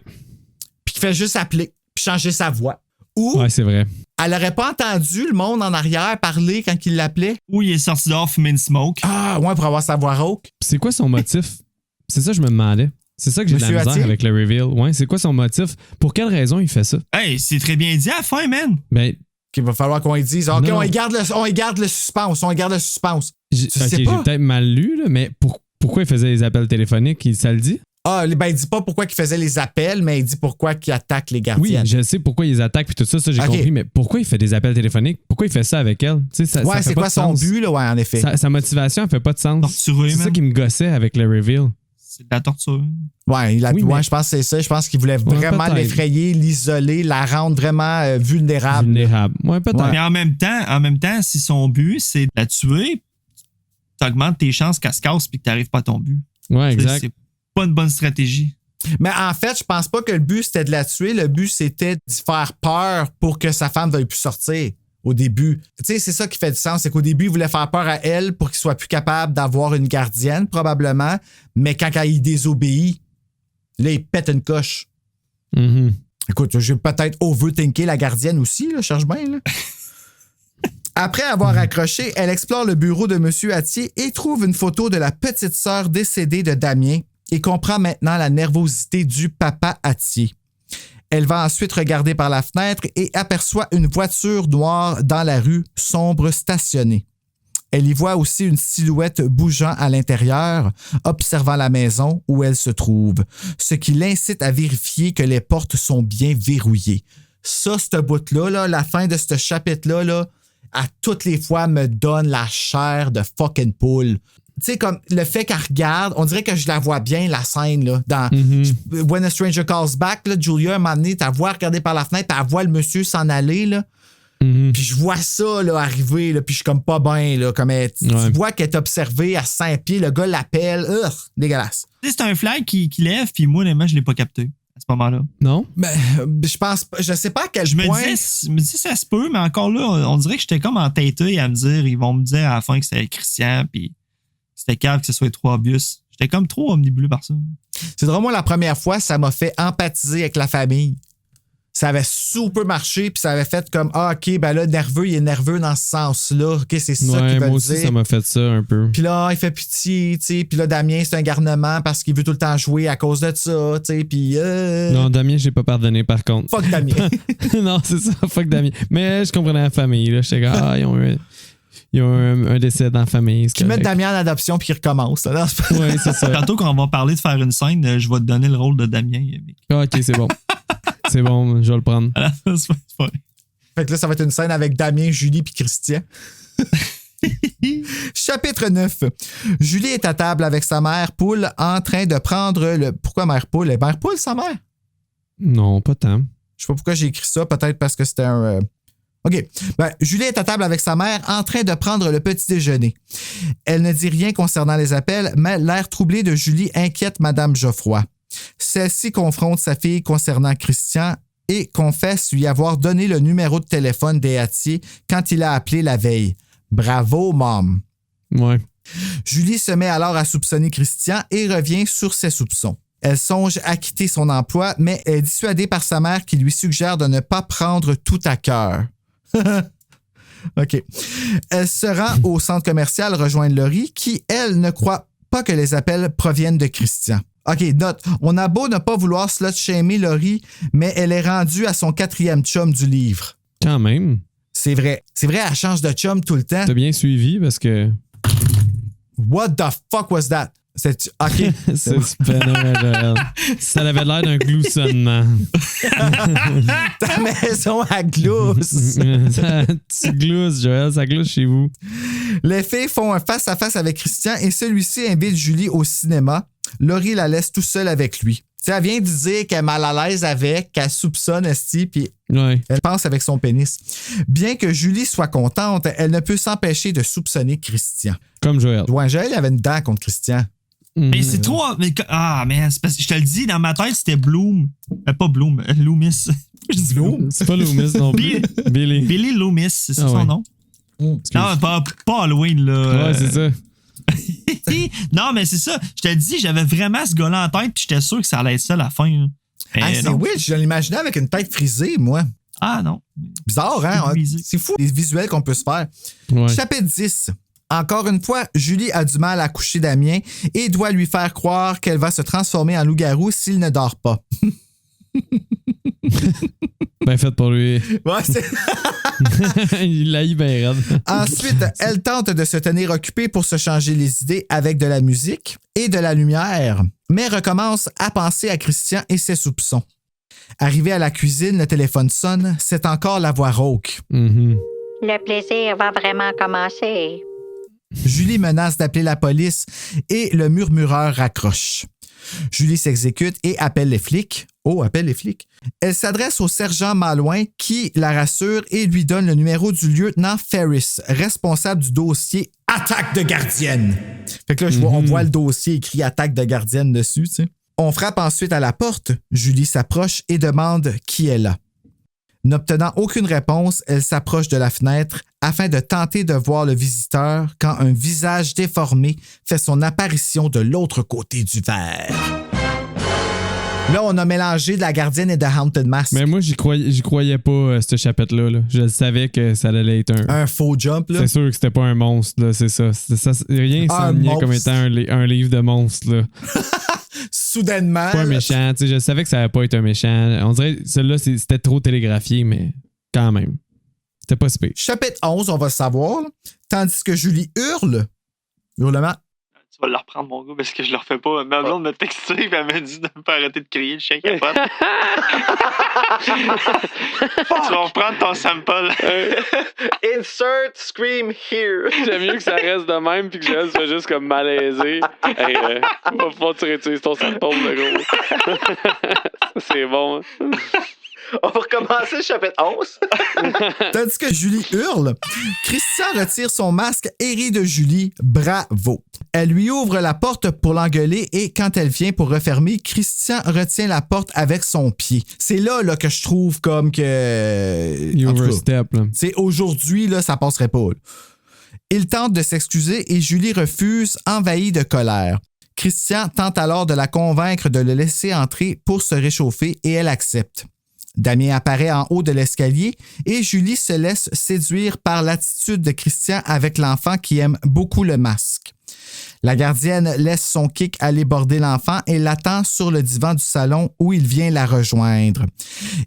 puis qui fait juste appeler, puis changer sa voix. Ou ouais, c'est vrai. Elle aurait pas entendu le monde en arrière parler quand il l'appelait. Ou il est sorti dehors fumer une smoke. Ah, ouais, pour avoir sa voix rauque. C'est quoi son motif? C'est ça que je me demandais. C'est ça que j'ai de la misère Attier? avec le reveal. Ouais, c'est quoi son motif? Pour quelle raison il fait ça? Hey, c'est très bien dit à la fin, man. Ben, qu'il va falloir qu'on lui dise. OK, non. on garde le suspense. On garde le suspense. J'ai peut-être mal lu, là, mais pourquoi il faisait les appels téléphoniques? Ça le dit? Ah, ben, il dit pas pourquoi il faisait les appels, mais il dit pourquoi il attaque les gardiennes. Oui, je sais pourquoi il les attaque puis tout ça, j'ai compris, mais pourquoi il fait des appels téléphoniques? Pourquoi il fait ça avec elle? Ouais, c'est quoi son but, là, ouais, en effet. Sa motivation, elle fait pas de sens. Torturé, c'est ça qui me gossait avec le reveal. C'est de la torture. Ouais, je pense que c'est ça. Je pense qu'il voulait vraiment l'effrayer, l'isoler, la rendre vraiment vulnérable. Vulnérable. Ouais, peut-être. Mais en même temps, si son but, c'est de la tuer, tu augmentes tes chances qu'elle se casse et que tu n'arrives pas à ton but. Ouais, exact. C'est pas une bonne stratégie. Mais en fait, je pense pas que le but, c'était de la tuer. Le but, c'était d'y faire peur pour que sa femme ne veuille plus sortir. au début. Tu sais, c'est ça qui fait du sens. C'est qu'au début, il voulait faire peur à elle pour qu'il soit plus capable d'avoir une gardienne, probablement. Mais quand il désobéit, là, il pète une coche. Mm-hmm. Écoute, je vais peut-être overthinker la gardienne aussi, là, cherche bien, là. Après avoir accroché, elle explore le bureau de M. Attier et trouve une photo de la petite sœur décédée de Damien et comprend maintenant la nervosité du papa Attier. Elle va ensuite regarder par la fenêtre et aperçoit une voiture noire dans la rue, sombre stationnée. Elle y voit aussi une silhouette bougeant à l'intérieur, observant la maison où elle se trouve, ce qui l'incite à vérifier que les portes sont bien verrouillées. Ça, ce bout-là, là, la fin de ce chapitre-là, là, à toutes les fois, me donne la chair de fucking poule. Tu sais, comme le fait qu'elle regarde, on dirait que je la vois bien, la scène, là. Dans When a Stranger Calls Back, là, Julia, m'a amené, ta voix regarder par la fenêtre, puis elle voit le monsieur s'en aller, là. Puis je vois ça, là, arriver, là, puis je suis comme pas bien, là. Comme tu vois qu'elle est observée à 5 pieds, le gars l'appelle. Dégueulasse. C'est un flag qui lève, puis moi, honnêtement, je l'ai pas capté à ce moment-là. Non? Ben, je sais pas à quel point. Je me dis, ça se peut, mais encore là, on dirait que j'étais comme entêté à me dire, ils vont me dire à la fin que c'était Christian, puis c'était cave que ce soit trop obvious. J'étais comme trop omnibulé par ça. C'est drôle, moi, la première fois, ça m'a fait empathiser avec la famille. Ça avait super marché, puis ça avait fait comme, OK, ben là, nerveux, il est nerveux dans ce sens-là. OK, c'est ça qu'il veut dire. Moi aussi, ça m'a fait ça un peu. Puis là, il fait pitié, tu sais. Puis là, Damien, c'est un garnement parce qu'il veut tout le temps jouer à cause de ça, tu sais. Puis. Non, Damien, j'ai pas pardonné, par contre. Fuck Damien. Non, c'est ça, fuck Damien. Mais je comprenais la famille, là. J'étais comme, ils ont un décès dans la famille. Qu'ils mettent Damien en adoption puis qu'ils recommencent. Oui, c'est ça. Tantôt, quand on va parler de faire une scène, je vais te donner le rôle de Damien. OK, c'est bon. C'est bon, je vais le prendre. Fait que là, ça va être une scène avec Damien, Julie puis Christian. Chapitre 9. Julie est à table avec sa mère poule en train de prendre le... Pourquoi mère poule? Est mère poule, sa mère? Non, pas tant. Je sais pas pourquoi j'ai écrit ça. Peut-être parce que c'était un... OK. Ben, Julie est à table avec sa mère en train de prendre le petit déjeuner. Elle ne dit rien concernant les appels, mais l'air troublé de Julie inquiète Madame Geoffroy. Celle-ci confronte sa fille concernant Christian et confesse lui avoir donné le numéro de téléphone des Attier quand il a appelé la veille. Bravo, mom. Ouais. Julie se met alors à soupçonner Christian et revient sur ses soupçons. Elle songe à quitter son emploi, mais est dissuadée par sa mère qui lui suggère de ne pas prendre tout à cœur. OK. Elle se rend au centre commercial rejoindre Laurie, qui, elle, ne croit pas que les appels proviennent de Christian. OK, note. On a beau ne pas vouloir slut-shamer Laurie, mais elle est rendue à son 4e chum du livre. Quand même. C'est vrai. C'est vrai, elle change de chum tout le temps. T'as bien suivi parce que... What the fuck was that? C'est... OK. C'est super. Ça avait l'air d'un gloussonnement. Ta maison, elle glousse. Tu glousses, Joël. Ça glousse chez vous. Les filles font un face-à-face avec Christian et celui-ci invite Julie au cinéma. Laurie la laisse tout seul avec lui. T'sais, elle vient de dire qu'elle est mal à l'aise avec, qu'elle soupçonne Esti, puis elle pense avec son pénis. Bien que Julie soit contente, elle ne peut s'empêcher de soupçonner Christian. Comme Joël. Ouais, Joël avait une dent contre Christian. Mais c'est trop... Mais, c'est parce que je te le dis, dans ma tête, c'était Bloom. Pas Bloom, Loomis. Je dis Bloom. C'est pas Loomis non plus. Billy. Billy Loomis, c'est ça son nom? Non, pas Halloween, là. Ouais, c'est ça. Non, mais c'est ça. Je te dis, j'avais vraiment ce gars-là en tête, puis j'étais sûr que ça allait être ça à la fin. C'est weird, je l'imaginais avec une tête frisée, moi. Ah non. Bizarre, hein? C'est fou les visuels qu'on peut se faire. Ouais. Chapitre 10. Encore une fois, Julie a du mal à coucher Damien et doit lui faire croire qu'elle va se transformer en loup-garou s'il ne dort pas. Ben fait pour lui. Ouais, c'est... Il l'a eu bien raide. Ensuite, elle tente de se tenir occupée pour se changer les idées avec de la musique et de la lumière, mais recommence à penser à Christian et ses soupçons. Arrivée à la cuisine, le téléphone sonne. C'est encore la voix rauque. Mm-hmm. Le plaisir va vraiment commencer. Julie menace d'appeler la police et le murmureur raccroche. Julie s'exécute et appelle les flics. Oh, appelle les flics. Elle s'adresse au sergent Malouin qui la rassure et lui donne le numéro du lieutenant Ferris, responsable du dossier « Attaque de gardienne ». Fait que là, on voit le dossier écrit « Attaque de gardienne » dessus, tu sais. On frappe ensuite à la porte. Julie s'approche et demande qui est là. N'obtenant aucune réponse, elle s'approche de la fenêtre afin de tenter de voir le visiteur quand un visage déformé fait son apparition de l'autre côté du verre. Là, on a mélangé de la gardienne et de Haunted Mask. Mais moi, j'y croyais pas, ce chapitre-là. Là. Je savais que ça allait être un faux jump. Là. C'est sûr que c'était pas un monstre, là, c'est ça. Rien s'enlignait comme étant un livre de monstre. Là. Soudainement. Pas un méchant. Je savais que ça allait pas être un méchant. On dirait que celui-là, c'était trop télégraphié, mais quand même. C'était pas si pire. Chapitre 11, on va le savoir. Là. Tandis que Julie hurle. Hurlement. Tu vas le reprendre, mon gars, parce que je le refais pas. Ma blonde m'a texté et elle m'a dit de ne pas arrêter de crier, le chien capote. Tu vas reprendre ton sample. Insert scream here. J'aime mieux que ça reste de même puis que je sois juste comme malaisé. Hey, va falloir que tu réutilises ton sample, le gros. C'est bon. Hein? On va recommencer le chapitre 11. Tandis que Julie hurle, Christian retire son masque et rit de Julie. Bravo. Elle lui ouvre la porte pour l'engueuler et quand elle vient pour refermer, Christian retient la porte avec son pied. C'est là que je trouve comme que... You overstep. C'est aujourd'hui, là, ça passerait pas. Là. Il tente de s'excuser et Julie refuse, envahie de colère. Christian tente alors de la convaincre de le laisser entrer pour se réchauffer et elle accepte. Damien apparaît en haut de l'escalier et Julie se laisse séduire par l'attitude de Christian avec l'enfant qui aime beaucoup le masque. La gardienne laisse son kick aller border l'enfant et l'attend sur le divan du salon où il vient la rejoindre.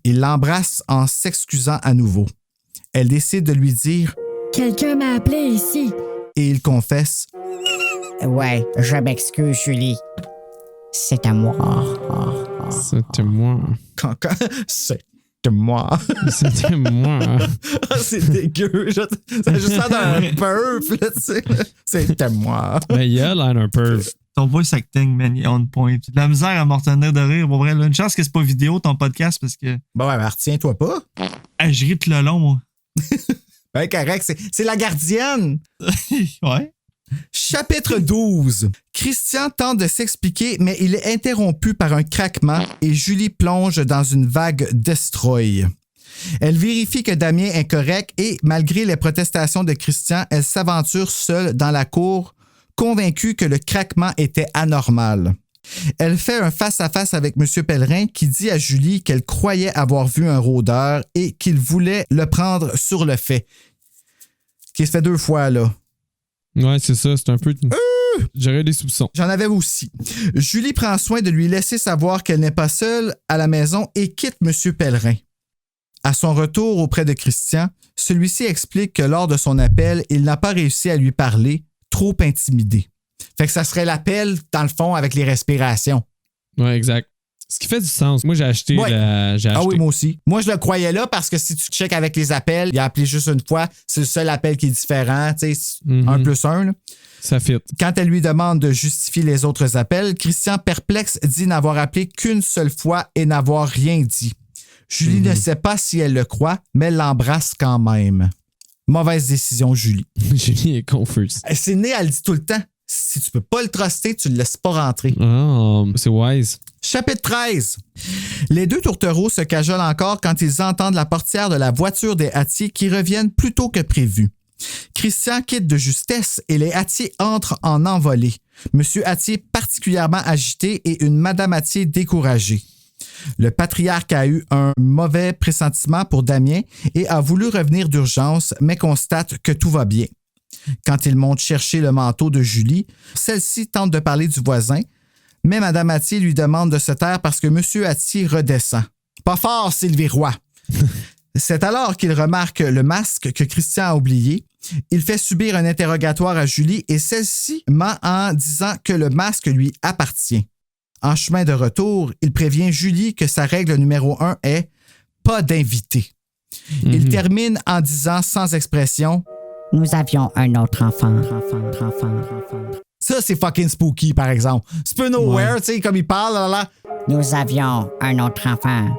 Il l'embrasse en s'excusant à nouveau. Elle décide de lui dire « Quelqu'un m'a appelé ici. » Et il confesse « Ouais, je m'excuse, Julie. C'est à moi. » C'était moi. C'était moi. C'était moi. C'est dégueu. Ça a juste l'air d'un perf, là, tu sais. C'était moi. Mais il a l'air d'un perf. Ton voice acting, man, il est on point. J'ai de la misère à m'en retenir de rire. Pour vrai, là, une chance que c'est pas vidéo, ton podcast, parce que... Bon, ouais, mais retiens-toi pas. Je ris tout le long, moi. Ben, correct. C'est la gardienne. Ouais. Chapitre 12. Christian tente de s'expliquer, mais il est interrompu par un craquement et Julie plonge dans une vague destroy. Elle vérifie que Damien est correct et, malgré les protestations de Christian, elle s'aventure seule dans la cour, convaincue que le craquement était anormal. Elle fait un face-à-face avec M. Pellerin qui dit à Julie qu'elle croyait avoir vu un rôdeur et qu'il voulait le prendre sur le fait. Qui se fait 2 fois, là. Ouais, c'est ça, c'est un peu... J'aurais des soupçons. J'en avais aussi. Julie prend soin de lui laisser savoir qu'elle n'est pas seule à la maison et quitte M. Pellerin. À son retour auprès de Christian, celui-ci explique que lors de son appel, il n'a pas réussi à lui parler, trop intimidé. Fait que ça serait l'appel, dans le fond, avec les respirations. Ouais, exact. Ce qui fait du sens. Moi, j'ai acheté. Ouais. Ah oui, moi aussi. Moi, je le croyais là parce que si tu checkes avec les appels, il a appelé juste une fois. C'est le seul appel qui est différent. Tu sais, 1+1. Là. Ça fit. Quand elle lui demande de justifier les autres appels, Christian, perplexe, dit n'avoir appelé qu'une seule fois et n'avoir rien dit. Julie ne sait pas si elle le croit, mais elle l'embrasse quand même. Mauvaise décision, Julie. Julie est confuse. C'est né, elle dit tout le temps. Si tu peux pas le truster, tu le laisses pas rentrer. Oh, c'est wise. Chapitre 13. Les 2 tourtereaux se cajolent encore quand ils entendent la portière de la voiture des Hattier qui reviennent plus tôt que prévu. Christian quitte de justesse et les Hattier entrent en envolée. Monsieur Hattier particulièrement agité et une Madame Hattier découragée. Le patriarche a eu un mauvais pressentiment pour Damien et a voulu revenir d'urgence, mais constate que tout va bien. Quand il monte chercher le manteau de Julie, celle-ci tente de parler du voisin, mais Mme Hattier lui demande de se taire parce que M. Hattier redescend. Pas fort, Sylvie Roy! C'est alors qu'il remarque le masque que Christian a oublié. Il fait subir un interrogatoire à Julie et celle-ci ment en disant que le masque lui appartient. En chemin de retour, il prévient Julie que sa règle numéro 1 est « pas d'invité ». Il termine en disant sans expression « Nous avions un autre enfant. » Ça, c'est fucking spooky, par exemple. C'est peu nowhere, tu sais, comme il parle, là. Nous avions un autre enfant.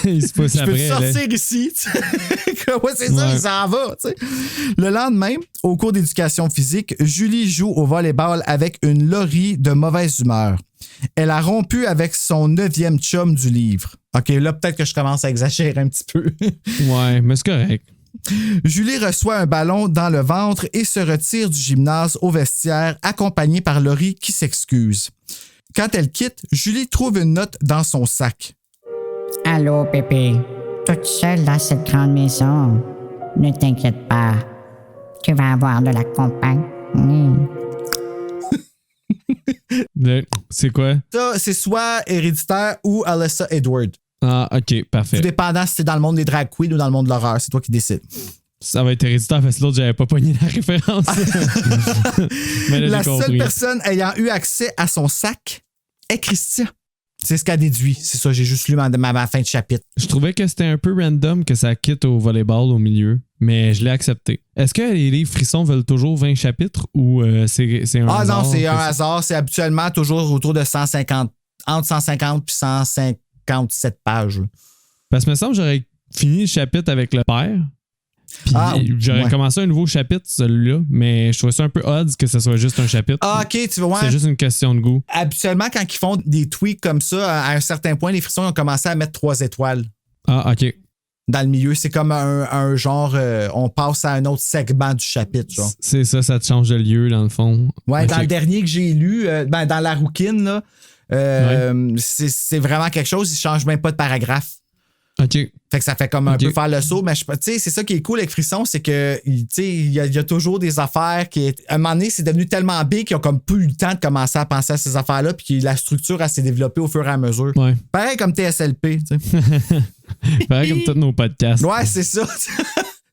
Il se pousse Je peux après. sortir ici. Ouais, c'est ça, il s'en va. T'sais. Le lendemain, au cours d'éducation physique, Julie joue au volleyball avec une Laurie de mauvaise humeur. Elle a rompu avec son 9e chum du livre. OK, là, peut-être que je commence à exagérer un petit peu. Ouais, mais c'est correct. Julie reçoit un ballon dans le ventre et se retire du gymnase au vestiaire, accompagnée par Laurie qui s'excuse. Quand elle quitte, Julie trouve une note dans son sac. Allô, bébé. Toute seule dans cette grande maison. Ne t'inquiète pas. Tu vas avoir de la compagnie. C'est quoi? Ça, c'est soit Héréditaire ou Alyssa Edward. Ah, OK, parfait. Tout dépendant si c'est dans le monde des drag queens ou dans le monde de l'horreur. C'est toi qui décides. Ça va être Héréditaire parce que l'autre, j'avais pas pogné la référence. Mais là, La j'ai compris. seule personne ayant eu accès à son sac est Christian. C'est ce qu'elle déduit. C'est ça, j'ai juste lu ma fin de chapitre. Je trouvais que c'était un peu random que ça quitte au volleyball au milieu, mais je l'ai accepté. Est-ce que les livres Frissons veulent toujours 20 chapitres ou c'est un hasard? Ah non, c'est un hasard. C'est habituellement toujours autour de 150, entre 150 puis 157 pages. Parce que me semble que j'aurais fini le chapitre avec le père. Puis j'aurais commencé un nouveau chapitre, celui-là, mais je trouvais ça un peu odd que ce soit juste un chapitre. Ah, OK, tu vois. C'est juste une question de goût. Habituellement, quand ils font des tweaks comme ça, à un certain point, les Frissons ont commencé à mettre 3 étoiles. Ah, OK. Dans le milieu, c'est comme un genre, on passe à un autre segment du chapitre. Genre. C'est ça, ça te change de lieu, dans le fond. Ouais, Okay. dans le dernier que j'ai lu, dans La Rouquine, là, c'est vraiment quelque chose, ils ne changent même pas de paragraphe. OK. Fait que ça fait comme un peu faire le saut, mais tu sais, c'est ça qui est cool avec Frisson, c'est que il y a toujours des affaires qui. À un moment donné, c'est devenu tellement big qu'ils ont comme plus eu le temps de commencer à penser à ces affaires-là, puis que la structure elle s'est développée au fur et à mesure. Ouais. Pareil comme TSLP, tu sais. Pareil comme tous nos podcasts. Ouais, c'est ça.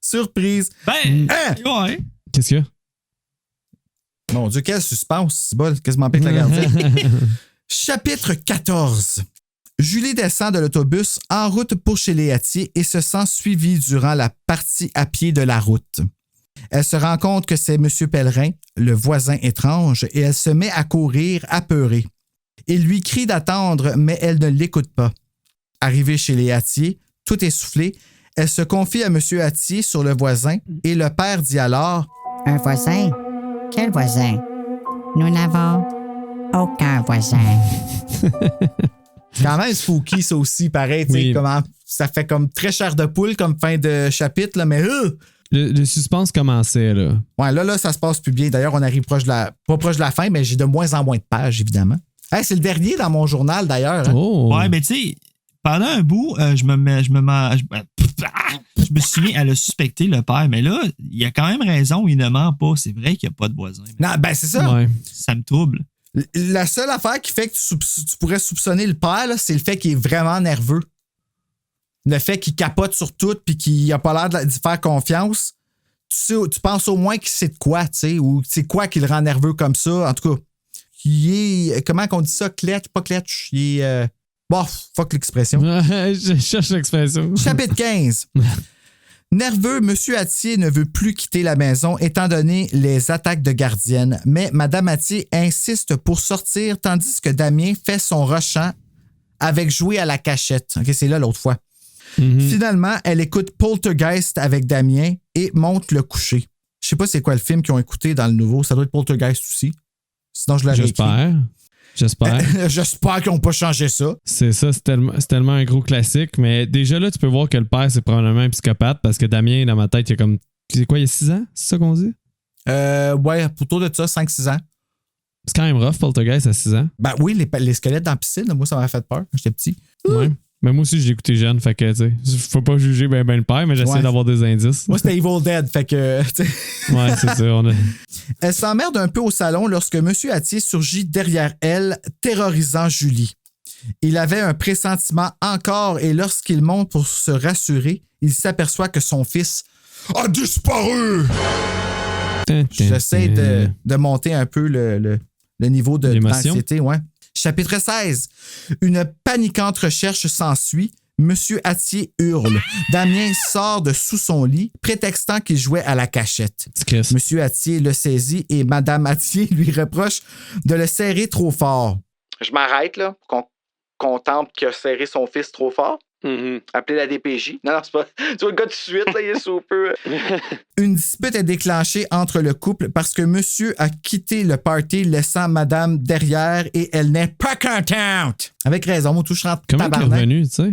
Surprise. Ouais. Qu'est-ce qu'il y a? Mon Dieu, quel suspense. C'est bon, quasiment pire que la gardienne. Chapitre 14. Julie descend de l'autobus en route pour chez les Hattier et se sent suivie durant la partie à pied de la route. Elle se rend compte que c'est M. Pellerin, le voisin étrange, et elle se met à courir apeurée. Il lui crie d'attendre, mais elle ne l'écoute pas. Arrivée chez les Hattier, tout essoufflée, elle se confie à M. Hattier sur le voisin et le père dit alors « Un voisin? Quel voisin? Nous n'avons aucun voisin. » C'est quand même spooky, ça aussi, pareil. Oui. Comment, ça fait comme très chair de poule comme fin de chapitre, là, mais... Le suspense commençait, là. Ouais, là, ça se passe plus bien. D'ailleurs, on arrive proche de la... Pas proche de la fin, mais j'ai de moins en moins de pages, évidemment. Hey, c'est le dernier dans mon journal, d'ailleurs. Hein? Oh. Ouais, mais tu sais, pendant un bout, je me suis mis à le suspecter, le père. Mais là, il a quand même raison, il ne ment pas. C'est vrai qu'il n'y a pas de voisin. Non, ben c'est ça. Ouais. Ça me trouble. La seule affaire qui fait que tu pourrais soupçonner le père, là, c'est le fait qu'il est vraiment nerveux. Le fait qu'il capote sur tout puis qu'il n'a pas l'air d'y faire confiance. Tu penses au moins qu'il sait de quoi, tu sais, ou c'est quoi qui le rend nerveux comme ça. En tout cas, il est... Comment qu'on dit ça? Pas cletch. Il est... Bon, fuck l'expression. Je cherche l'expression. Chapitre 15. Nerveux, M. Hattier ne veut plus quitter la maison étant donné les attaques de gardiennes, mais Mme Hattier insiste pour sortir tandis que Damien fait son rushant avec jouer à la cachette. OK, c'est là l'autre fois. Mm-hmm. Finalement, elle écoute Poltergeist avec Damien et monte le coucher. Je sais pas c'est quoi le film qu'ils ont écouté dans le nouveau. Ça doit être Poltergeist aussi. Sinon, je l'aurais écrit. J'espère qu'ils n'ont pas changé ça. C'est ça, c'est tellement un gros classique. Mais déjà là, tu peux voir que le père, c'est probablement un psychopathe parce que Damien, dans ma tête, il y a comme. C'est quoi, il y a 6 ans? C'est ça qu'on dit? Ouais, autour de ça, 5-6 ans. C'est quand même rough, Poltergeist, à 6 ans. Ben oui, les squelettes dans la piscine, moi, ça m'a fait peur quand j'étais petit. Ouais. Mais moi aussi, j'ai écouté jeune, fait que, tu sais, faut pas juger ben le père, mais j'essaie d'avoir des indices. Moi, c'était Evil Dead, fait que, tu sais. Ouais, c'est ça. Elle s'emmerde un peu au salon lorsque M. Hattier surgit derrière elle, terrorisant Julie. Il avait un pressentiment encore et lorsqu'il monte pour se rassurer, il s'aperçoit que son fils a disparu. J'essaie de monter un peu le niveau d'anxiété, ouais. Chapitre 16. Une paniquante recherche s'ensuit. Monsieur Hattier hurle. Damien sort de sous son lit, prétextant qu'il jouait à la cachette. Monsieur Hattier le saisit et Madame Hattier lui reproche de le serrer trop fort. Je m'arrête, là, qu'on contemple qu'il a serré son fils trop fort. Appelez la DPJ. Non, c'est pas. Tu vois, le gars tout de suite, là, il est super. Une dispute est déclenchée entre le couple parce que monsieur a quitté le party laissant madame derrière et elle n'est pas contente. Avec raison, moi, tout je rentre Comment elle est revenue, tu sais?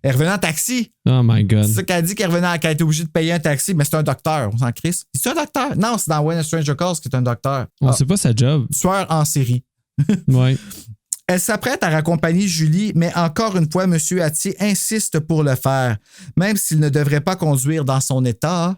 Elle est revenue en taxi. Oh my God. C'est ça qu'elle a dit qu'elle revenait, qu'elle était obligée de payer un taxi, mais c'est un docteur, on s'en crisse. C'est un docteur? Non, c'est dans When a Stranger Calls qui est un docteur. On sait pas sa job. Tueur en série. Ouais. Elle s'apprête à raccompagner Julie, mais encore une fois, M. Attier insiste pour le faire, même s'il ne devrait pas conduire dans son état.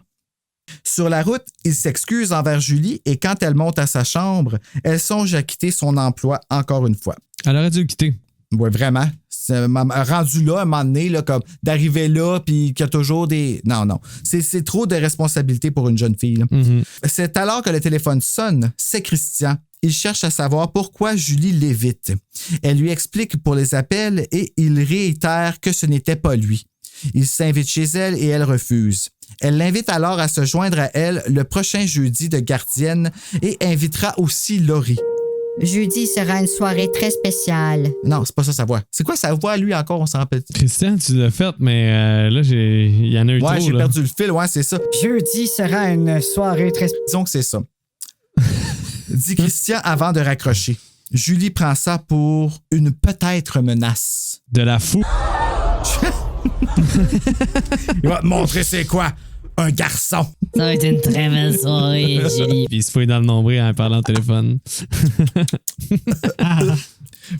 Sur la route, il s'excuse envers Julie et quand elle monte à sa chambre, elle songe à quitter son emploi encore une fois. Elle aurait dû le quitter. Oui, vraiment. C'est rendu là, à un moment donné, là, comme d'arriver là, puis qu'il y a toujours des... Non. C'est trop de responsabilité pour une jeune fille. Mm-hmm. C'est alors que le téléphone sonne. C'est Christian. Il cherche à savoir pourquoi Julie l'évite. Elle lui explique pour les appels et il réitère que ce n'était pas lui. Il s'invite chez elle et elle refuse. Elle l'invite alors à se joindre à elle le prochain jeudi de gardienne et invitera aussi Laurie. Jeudi sera une soirée très spéciale. Non, c'est pas ça sa voix. C'est quoi sa voix, lui, encore? On s'en rappelle. Christian, tu l'as fait, mais là, il y en a eu trop. Ouais, j'ai perdu le fil. Ouais, c'est ça. Jeudi sera une soirée très spéciale. Disons que c'est ça. Dit Christian avant de raccrocher. Julie prend ça pour une peut-être menace. De la fou. Il va te montrer c'est quoi un garçon. Ça va être une très belle soirée, Julie. Puis il se fouille dans le nombril en parlant au téléphone.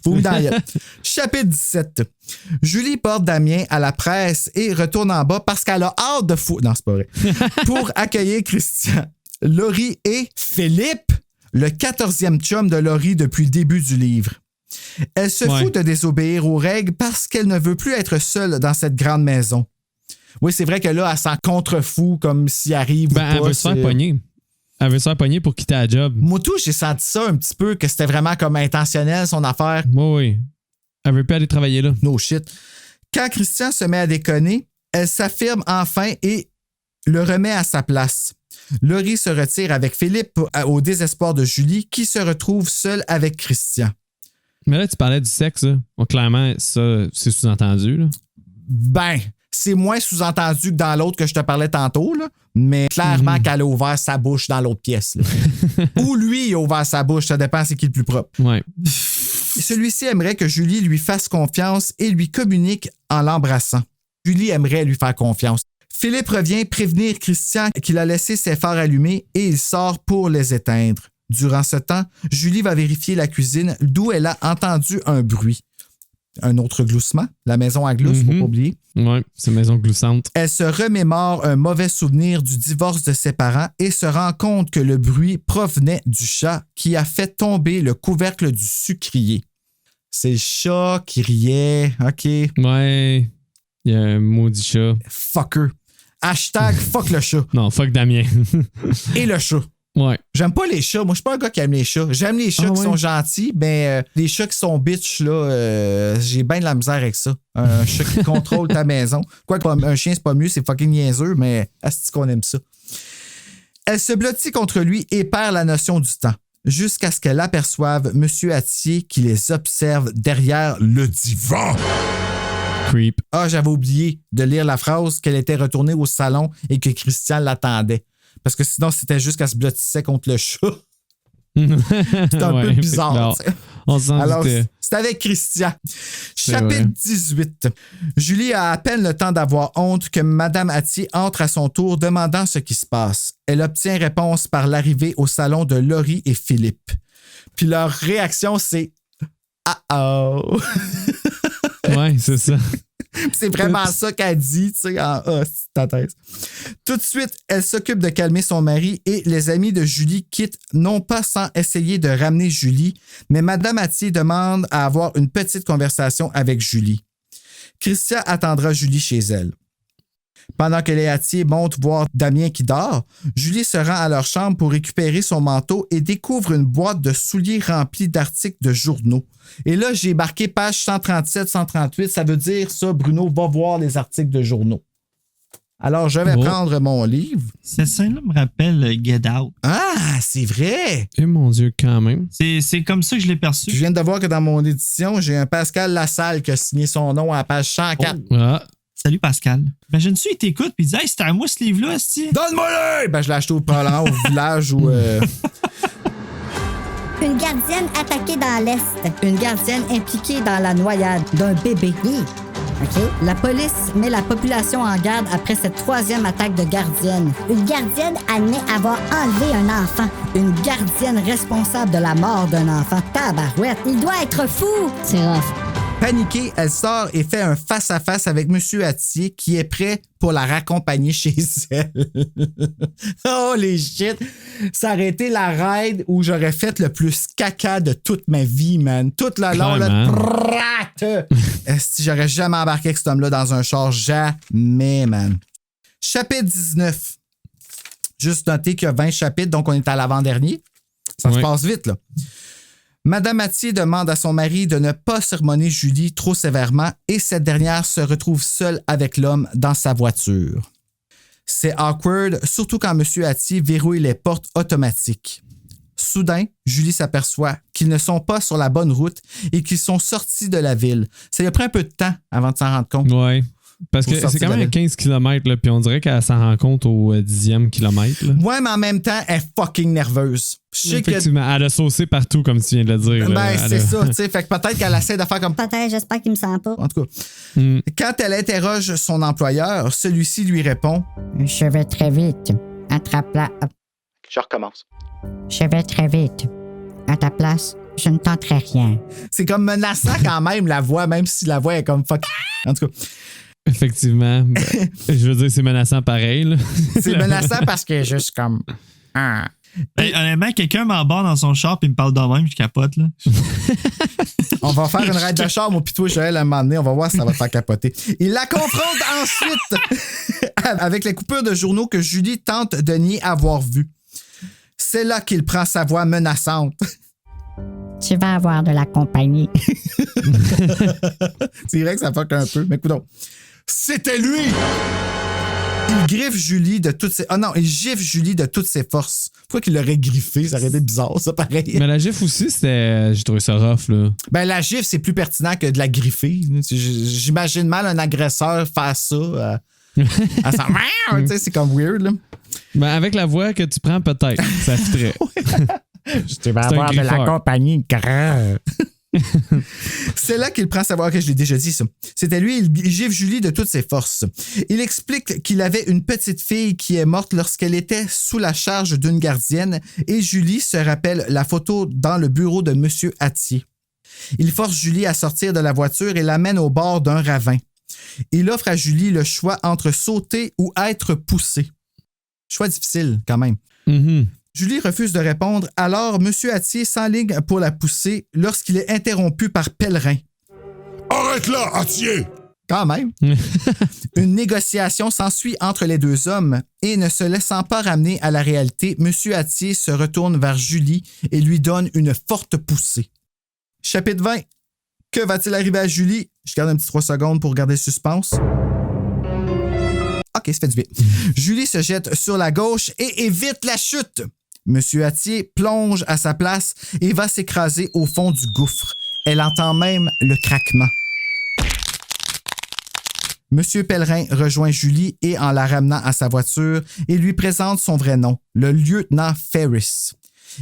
Fouille dans la... Chapitre 17. Julie porte Damien à la presse et retourne en bas parce qu'elle a hâte de fou... Non, c'est pas vrai. Pour accueillir Christian. Laurie et Philippe, le 14e chum de Laurie depuis le début du livre. Elle se fout de désobéir aux règles parce qu'elle ne veut plus être seule dans cette grande maison. Oui, c'est vrai que là, elle s'en contrefou comme s'il arrive ou pas. Elle veut se faire pogner. Elle veut se faire pogner pour quitter la job. Moi, tout, j'ai senti ça un petit peu, que c'était vraiment comme intentionnel, son affaire. Oui. Elle veut plus aller travailler là. No shit. Quand Christian se met à déconner, elle s'affirme enfin et le remet à sa place. Laurie se retire avec Philippe au désespoir de Julie, qui se retrouve seule avec Christian. Mais là, tu parlais du sexe, là. Bon, clairement, ça, c'est sous-entendu, là. Ben, c'est moins sous-entendu que dans l'autre que je te parlais tantôt, là. Mais clairement qu'elle a ouvert sa bouche dans l'autre pièce. Là. Ou lui, il a ouvert sa bouche, ça dépend c'est qui le plus propre. Ouais. Celui-ci aimerait que Julie lui fasse confiance et lui communique en l'embrassant. Julie aimerait lui faire confiance. Philippe revient prévenir Christian qu'il a laissé ses phares allumés et il sort pour les éteindre. Durant ce temps, Julie va vérifier la cuisine d'où elle a entendu un bruit. Un autre gloussement. La maison à glousse, faut pas oublier. Oui, c'est une maison gloussante. Elle se remémore un mauvais souvenir du divorce de ses parents et se rend compte que le bruit provenait du chat qui a fait tomber le couvercle du sucrier. C'est le chat qui riait. OK. Ouais. Il y a un maudit chat. Fucker. Hashtag fuck le chat. Non, fuck Damien. Et le chat. Ouais. J'aime pas les chats. Moi, je suis pas un gars qui aime les chats. J'aime les chats qui sont gentils, mais les chats qui sont bitch, là, j'ai bien de la misère avec ça. Un chat qui contrôle ta maison. Quoique un chien, c'est pas mieux, c'est fucking niaiseux, mais est-ce qu'on aime ça? Elle se blottit contre lui et perd la notion du temps, jusqu'à ce qu'elle aperçoive M. Attier qui les observe derrière le divan. Creep. Ah, j'avais oublié de lire la phrase qu'elle était retournée au salon et que Christian l'attendait. Parce que sinon, c'était juste qu'elle se blottissait contre le chat. C'est un peu bizarre. On s'en Alors, doutait. c'est avec Christian. Chapitre 18. Julie a à peine le temps d'avoir honte que Mme Attier entre à son tour demandant ce qui se passe. Elle obtient réponse par l'arrivée au salon de Laurie et Philippe. Puis leur réaction, c'est « Ah-oh! » Ouais, c'est ça. C'est vraiment ça qu'elle dit, tu sais, en ta thèse. Tout de suite, elle s'occupe de calmer son mari et les amis de Julie quittent, non pas sans essayer de ramener Julie, mais Mme Attier demande à avoir une petite conversation avec Julie. Christian attendra Julie chez elle. Pendant que les Attier montent voir Damien qui dort, Julie se rend à leur chambre pour récupérer son manteau et découvre une boîte de souliers remplie d'articles de journaux. Et là, j'ai marqué page 137, 138. Ça veut dire ça, Bruno, va voir les articles de journaux. Alors, je vais prendre mon livre. Cette scène-là me rappelle Get Out. Ah, c'est vrai! Eh mon Dieu, quand même. C'est comme ça que je l'ai perçu. Je viens de voir que dans mon édition, j'ai un Pascal Lassalle qui a signé son nom à la page 104. Ah. Salut Pascal. Imagine-tu, il t'écoute et il dit « Hey, c'était à moi ce livre-là, esti. » Donne-moi-le! Ben, je l'ai acheté probablement au village où... Une gardienne attaquée dans l'Est. Une gardienne impliquée dans la noyade d'un bébé. OK. La police met la population en garde après cette 3e attaque de gardienne. Une gardienne admet avoir enlevé un enfant. Une gardienne responsable de la mort d'un enfant. Tabarouette. Il doit être fou. C'est rough. Paniquée, elle sort et fait un face-à-face avec M. Attier qui est prêt pour la raccompagner chez elle. Oh les shit! Ça aurait été la ride où j'aurais fait le plus caca de toute ma vie, man. Tout le long, là. Si j'aurais jamais embarqué avec cet homme-là dans un char, jamais, man. Chapitre 19. Juste noter qu'il y a 20 chapitres, donc on est à l'avant-dernier. Ça se passe vite, là. Madame Attier demande à son mari de ne pas sermonner Julie trop sévèrement et cette dernière se retrouve seule avec l'homme dans sa voiture. C'est awkward, surtout quand M. Attier verrouille les portes automatiques. Soudain, Julie s'aperçoit qu'ils ne sont pas sur la bonne route et qu'ils sont sortis de la ville. Ça lui a pris un peu de temps avant de s'en rendre compte. Ouais. Parce que c'est quand même à 15 km, là, puis on dirait qu'elle s'en rend compte au 10e kilomètre. Là. Ouais, mais en même temps, elle est fucking nerveuse. Effectivement, elle a saucé partout, comme tu viens de le dire. Ben, c'est ça, tu sais. Fait que peut-être qu'elle essaie de faire comme... Peut-être, j'espère qu'il me sent pas. En tout cas, quand elle interroge son employeur, celui-ci lui répond « Je vais très vite. À ta place... » Je recommence. « Je vais très vite. À ta place, je ne tenterai rien. » C'est comme menaçant quand même, la voix, même si la voix est comme fuck. En tout cas... Effectivement. Ben, je veux dire, c'est menaçant pareil. Là. C'est menaçant parce que juste comme... Hey, honnêtement, quelqu'un m'embarque dans son char et me parle de même, je capote. Là. On va faire une ride de char, moi pis toi, Joël, à un moment donné. On va voir si ça va te faire capoter. Il la confronte ensuite avec les coupures de journaux que Julie tente de nier avoir vues. C'est là qu'il prend sa voix menaçante. Tu vas avoir de la compagnie. C'est vrai que ça fuck un peu, mais écoute, c'était lui! Il griffe Julie de toutes ses... Oh non, il gifle Julie de toutes ses forces. Pourquoi qu'il l'aurait griffé? Ça aurait été bizarre, ça, pareil. Mais la gifle aussi, c'était... J'ai trouvé ça rough, là. Ben, la gifle, c'est plus pertinent que de la griffer. J'imagine mal un agresseur faire ça. Tu sais, c'est comme weird, là. Ben, avec la voix que tu prends, peut-être. Ça fitterait. Tu vas avoir de la compagnie. C'est là qu'il prend savoir que je l'ai déjà dit, ça. C'était lui, il gifle Julie de toutes ses forces. Il explique qu'il avait une petite fille qui est morte lorsqu'elle était sous la charge d'une gardienne et Julie se rappelle la photo dans le bureau de M. Attier. Il force Julie à sortir de la voiture et l'amène au bord d'un ravin. Il offre à Julie le choix entre sauter ou être poussée. Choix difficile, quand même. Mm-hmm. Julie refuse de répondre, alors M. Attier s'enligne pour la pousser lorsqu'il est interrompu par Pellerin. Arrête là, Attier! Quand même. Une négociation s'ensuit entre les deux hommes et ne se laissant pas ramener à la réalité, M. Attier se retourne vers Julie et lui donne une forte poussée. Chapitre 20. Que va-t-il arriver à Julie? Je garde un petit 3 secondes pour garder le suspense. OK, ça fait du bien. Julie se jette sur la gauche et évite la chute. Monsieur Attier plonge à sa place et va s'écraser au fond du gouffre. Elle entend même le craquement. Monsieur Pellerin rejoint Julie et en la ramenant à sa voiture, il lui présente son vrai nom, le lieutenant Ferris.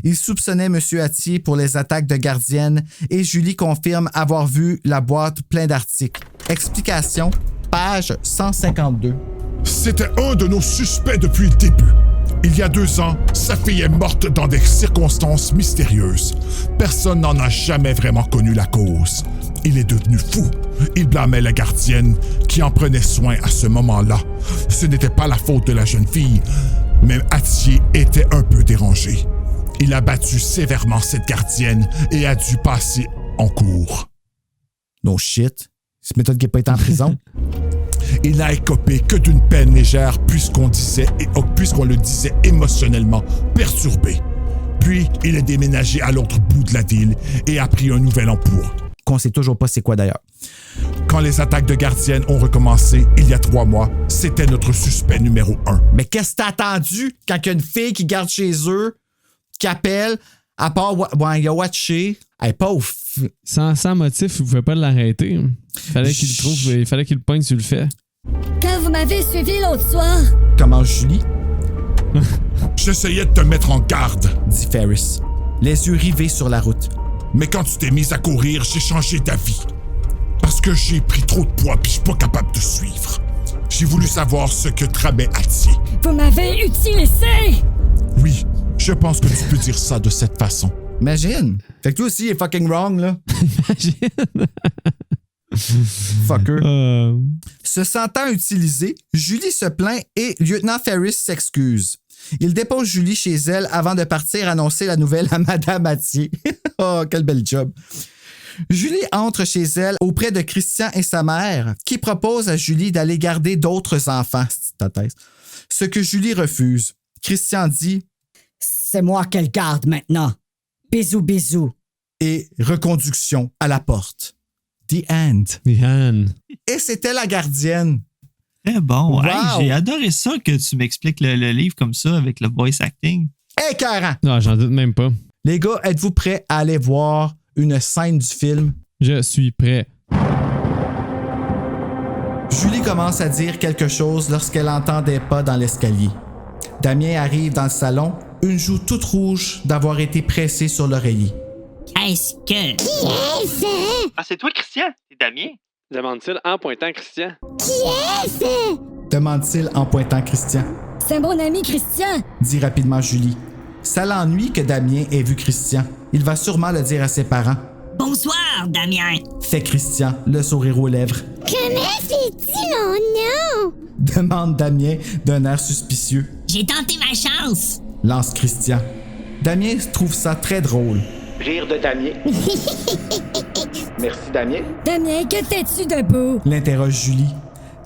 Il soupçonnait Monsieur Attier pour les attaques de gardiennes et Julie confirme avoir vu la boîte pleine d'articles. Explication, page 152. C'était un de nos suspects depuis le début. Il y a 2 ans, sa fille est morte dans des circonstances mystérieuses. Personne n'en a jamais vraiment connu la cause. Il est devenu fou. Il blâmait la gardienne qui en prenait soin à ce moment-là. Ce n'était pas la faute de la jeune fille, mais Attier était un peu dérangé. Il a battu sévèrement cette gardienne et a dû passer en cours. No shit. C'est méthode qui n'a pas été en prison. Il n'a écopé que d'une peine légère puisqu'on le disait émotionnellement perturbé. Puis, il est déménagé à l'autre bout de la ville et a pris un nouvel emploi. Qu'on sait toujours pas c'est quoi d'ailleurs. Quand les attaques de gardiennes ont recommencé il y a 3 mois, c'était notre suspect numéro 1. Mais qu'est-ce que t'as attendu quand il y a une fille qui garde chez eux, qui appelle, à part, il a watché, elle est pas au... Sans motif, vous pouvez pas l'arrêter. Il fallait qu'il le pogne sur le fait. Quand vous m'avez suivi l'autre soir. Comment Julie? J'essayais de te mettre en garde, dit Ferris, les yeux rivés sur la route. Mais quand tu t'es mise à courir, j'ai changé d'avis. Parce que j'ai pris trop de poids puis je suis pas capable de suivre. J'ai voulu savoir ce que tramait Altier. Vous m'avez utilisé! Oui, je pense que tu peux dire ça de cette façon. Imagine! Fait que toi aussi, il est fucking wrong, là. Imagine! Fucker. Se sentant utilisé, Julie se plaint et lieutenant Ferris s'excuse. Il dépose Julie chez elle avant de partir annoncer la nouvelle à Madame Altier. Oh, quel bel job! Julie entre chez elle auprès de Christian et sa mère, qui proposent à Julie d'aller garder d'autres enfants. Ce que Julie refuse. Christian dit « C'est moi qu'elle garde maintenant. Bisous, bisous. » Et reconduction à la porte. The end. The end. Et c'était la gardienne. Très bon. Wow. Hey, j'ai adoré ça que tu m'expliques le livre comme ça avec le voice acting. Écœurant! Non, j'en doute même pas. Les gars, êtes-vous prêts à aller voir une scène du film? Je suis prêt. Julie commence à dire quelque chose lorsqu'elle entend des pas dans l'escalier. Damien arrive dans le salon, une joue toute rouge d'avoir été pressée sur l'oreiller. Est-ce que... Qui est-ce? Ah, c'est toi, Christian? C'est Damien? Demande-t-il en pointant Christian. Qui est-ce? Demande-t-il en pointant Christian. C'est mon ami Christian. Dit rapidement Julie. Ça l'ennuie que Damien ait vu Christian. Il va sûrement le dire à ses parents. Bonsoir, Damien. Fait Christian, le sourire aux lèvres. Comment sais-tu mon nom? Demande Damien d'un air suspicieux. J'ai tenté ma chance. Lance Christian. Damien trouve ça très drôle. Rire de Damien. Merci, Damien. Damien, que t'es-tu debout? L'interroge Julie.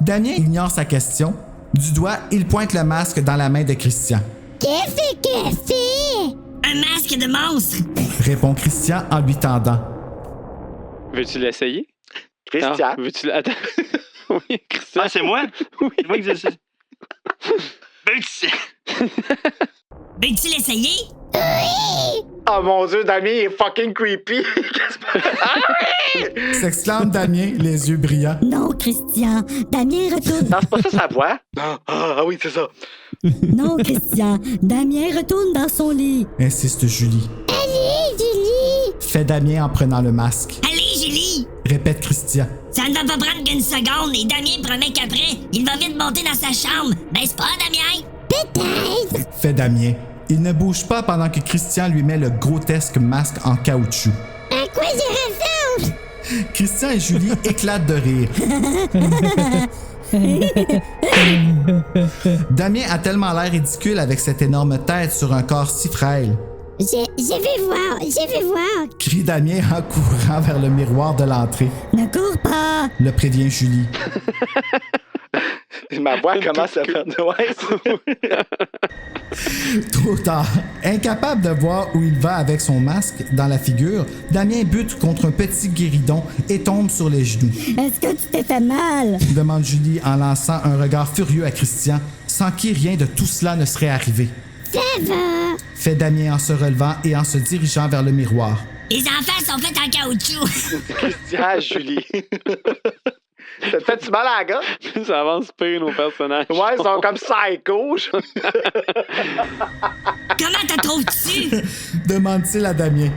Damien ignore sa question. Du doigt, il pointe le masque dans la main de Christian. Qu'est-ce que c'est? Un masque de monstre. Répond Christian en lui tendant. Veux-tu l'essayer? Christian. Ah, veux-tu Attends. Oui, Christian. Ah, c'est moi? Oui. C'est moi qui dis ça. Ben, Veux-tu l'essayer? Oui! Oh mon Dieu, Damien il est fucking creepy. S'exclame Damien, les yeux brillants. Non, Christian. Damien retourne. Non, c'est pas ça sa voix. Ah oui, c'est ça. Non, Christian. Damien retourne dans son lit. Insiste Julie. Allez, Julie! Fait Damien en prenant le masque. Allez, Julie! Répète Christian. Ça ne va pas prendre qu'une seconde et Damien promet qu'après, il va vite monter dans sa chambre. N'est-ce pas, Damien? Peut-être. Fait Damien. Il ne bouge pas pendant que Christian lui met le grotesque masque en caoutchouc. À quoi je ressemble? Christian et Julie éclatent de rire. Damien a tellement l'air ridicule avec cette énorme tête sur un corps si frêle. Je vais voir. Crie Damien en courant vers le miroir de l'entrée. Ne cours pas. Le prévient Julie. Ma voix commence à faire de Trop tard. Incapable de voir où il va avec son masque dans la figure, Damien bute contre un petit guéridon et tombe sur les genoux. Est-ce que tu t'es fait mal? Demande Julie en lançant un regard furieux à Christian, sans qui rien de tout cela ne serait arrivé. Ça va. Fait Damien en se relevant et en se dirigeant vers le miroir. Les enfants sont faits en caoutchouc. Christian, Julie. Ça te fait-tu mal à la gueule? Ça avance pire, nos personnages. Ouais, ils sont comme psycho. Comment te trouves-tu? Demande-t-il à Damien.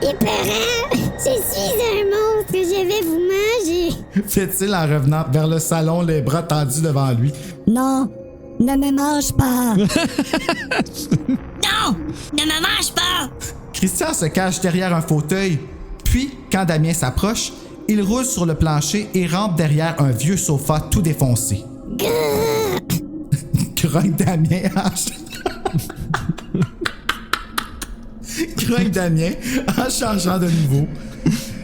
Épeurant! Je suis un monstre, je vais vous manger. Fait-il en revenant vers le salon, les bras tendus devant lui. Non, ne me mange pas. Non, ne me mange pas. Christian se cache derrière un fauteuil. Puis, quand Damien s'approche, il roule sur le plancher et rampe derrière un vieux sofa tout défoncé. Grogne Damien Grogne Damien en chargeant de nouveau.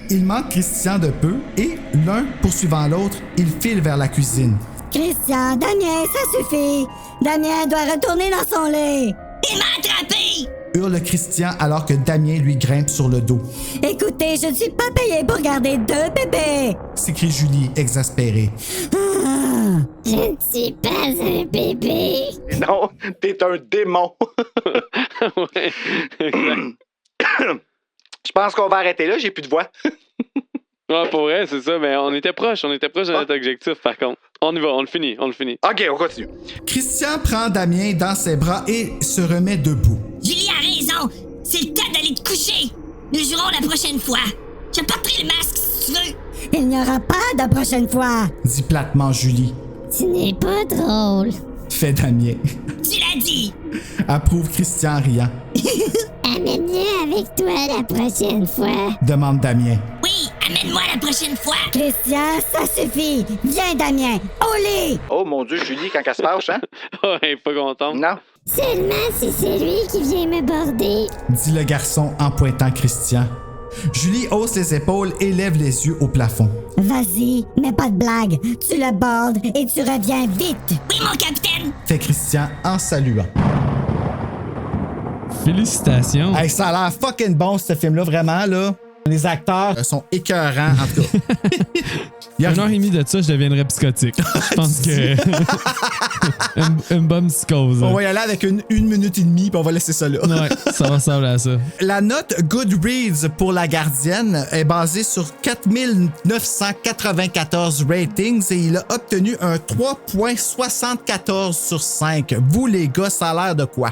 Il manque Christian de peu et, l'un poursuivant l'autre, il file vers la cuisine. Christian, Damien, ça suffit. Damien doit retourner dans son lit. Il m'a attrapé. hurle Christian alors que Damien lui grimpe sur le dos. Écoutez, je ne suis pas payé pour garder 2 bébés! S'écrie Julie, exaspérée. Je ne suis pas un bébé. Non, t'es un démon. Ouais, exact. Je pense qu'on va arrêter là, j'ai plus de voix. Ouais, pour vrai, c'est ça, mais on était proche de notre objectif, par contre. On y va, on le finit. OK, on continue. Christian prend Damien dans ses bras et se remet debout. Julie a raison. C'est le temps d'aller te coucher. Nous jouerons la prochaine fois. Je porterai le masque si tu veux. Il n'y aura pas de prochaine fois! Dit platement Julie. Tu n'es pas drôle. Fait Damien. Tu l'as dit. Approuve Christian en riant. Amène-le avec toi la prochaine fois. Demande Damien. Oui, amène-moi la prochaine fois. Christian, ça suffit! Viens, Damien! Au lit! Oh mon Dieu, Julie, quand elle se fâche, hein? Ouais, pas content. Non. Seulement si c'est lui qui vient me border. Dit le garçon en pointant Christian. Julie hausse les épaules et lève les yeux au plafond. Vas-y, mais pas de blague. Tu le bordes et tu reviens vite. Oui, mon capitaine. Fait Christian en saluant. Félicitations. Hey, ça a l'air fucking bon, ce film-là, vraiment, là. Les acteurs sont écœurants, en tout cas. Il y a 1h30 de ça, je deviendrais psychotique. Je pense que. une bonne psychose. On va y aller avec une minute et demie, puis on va laisser ça là. Ouais, ça ressemble à ça. La note Goodreads pour La Gardienne est basée sur 4994 ratings et il a obtenu un 3.74 sur 5. Vous, les gars, ça a l'air de quoi?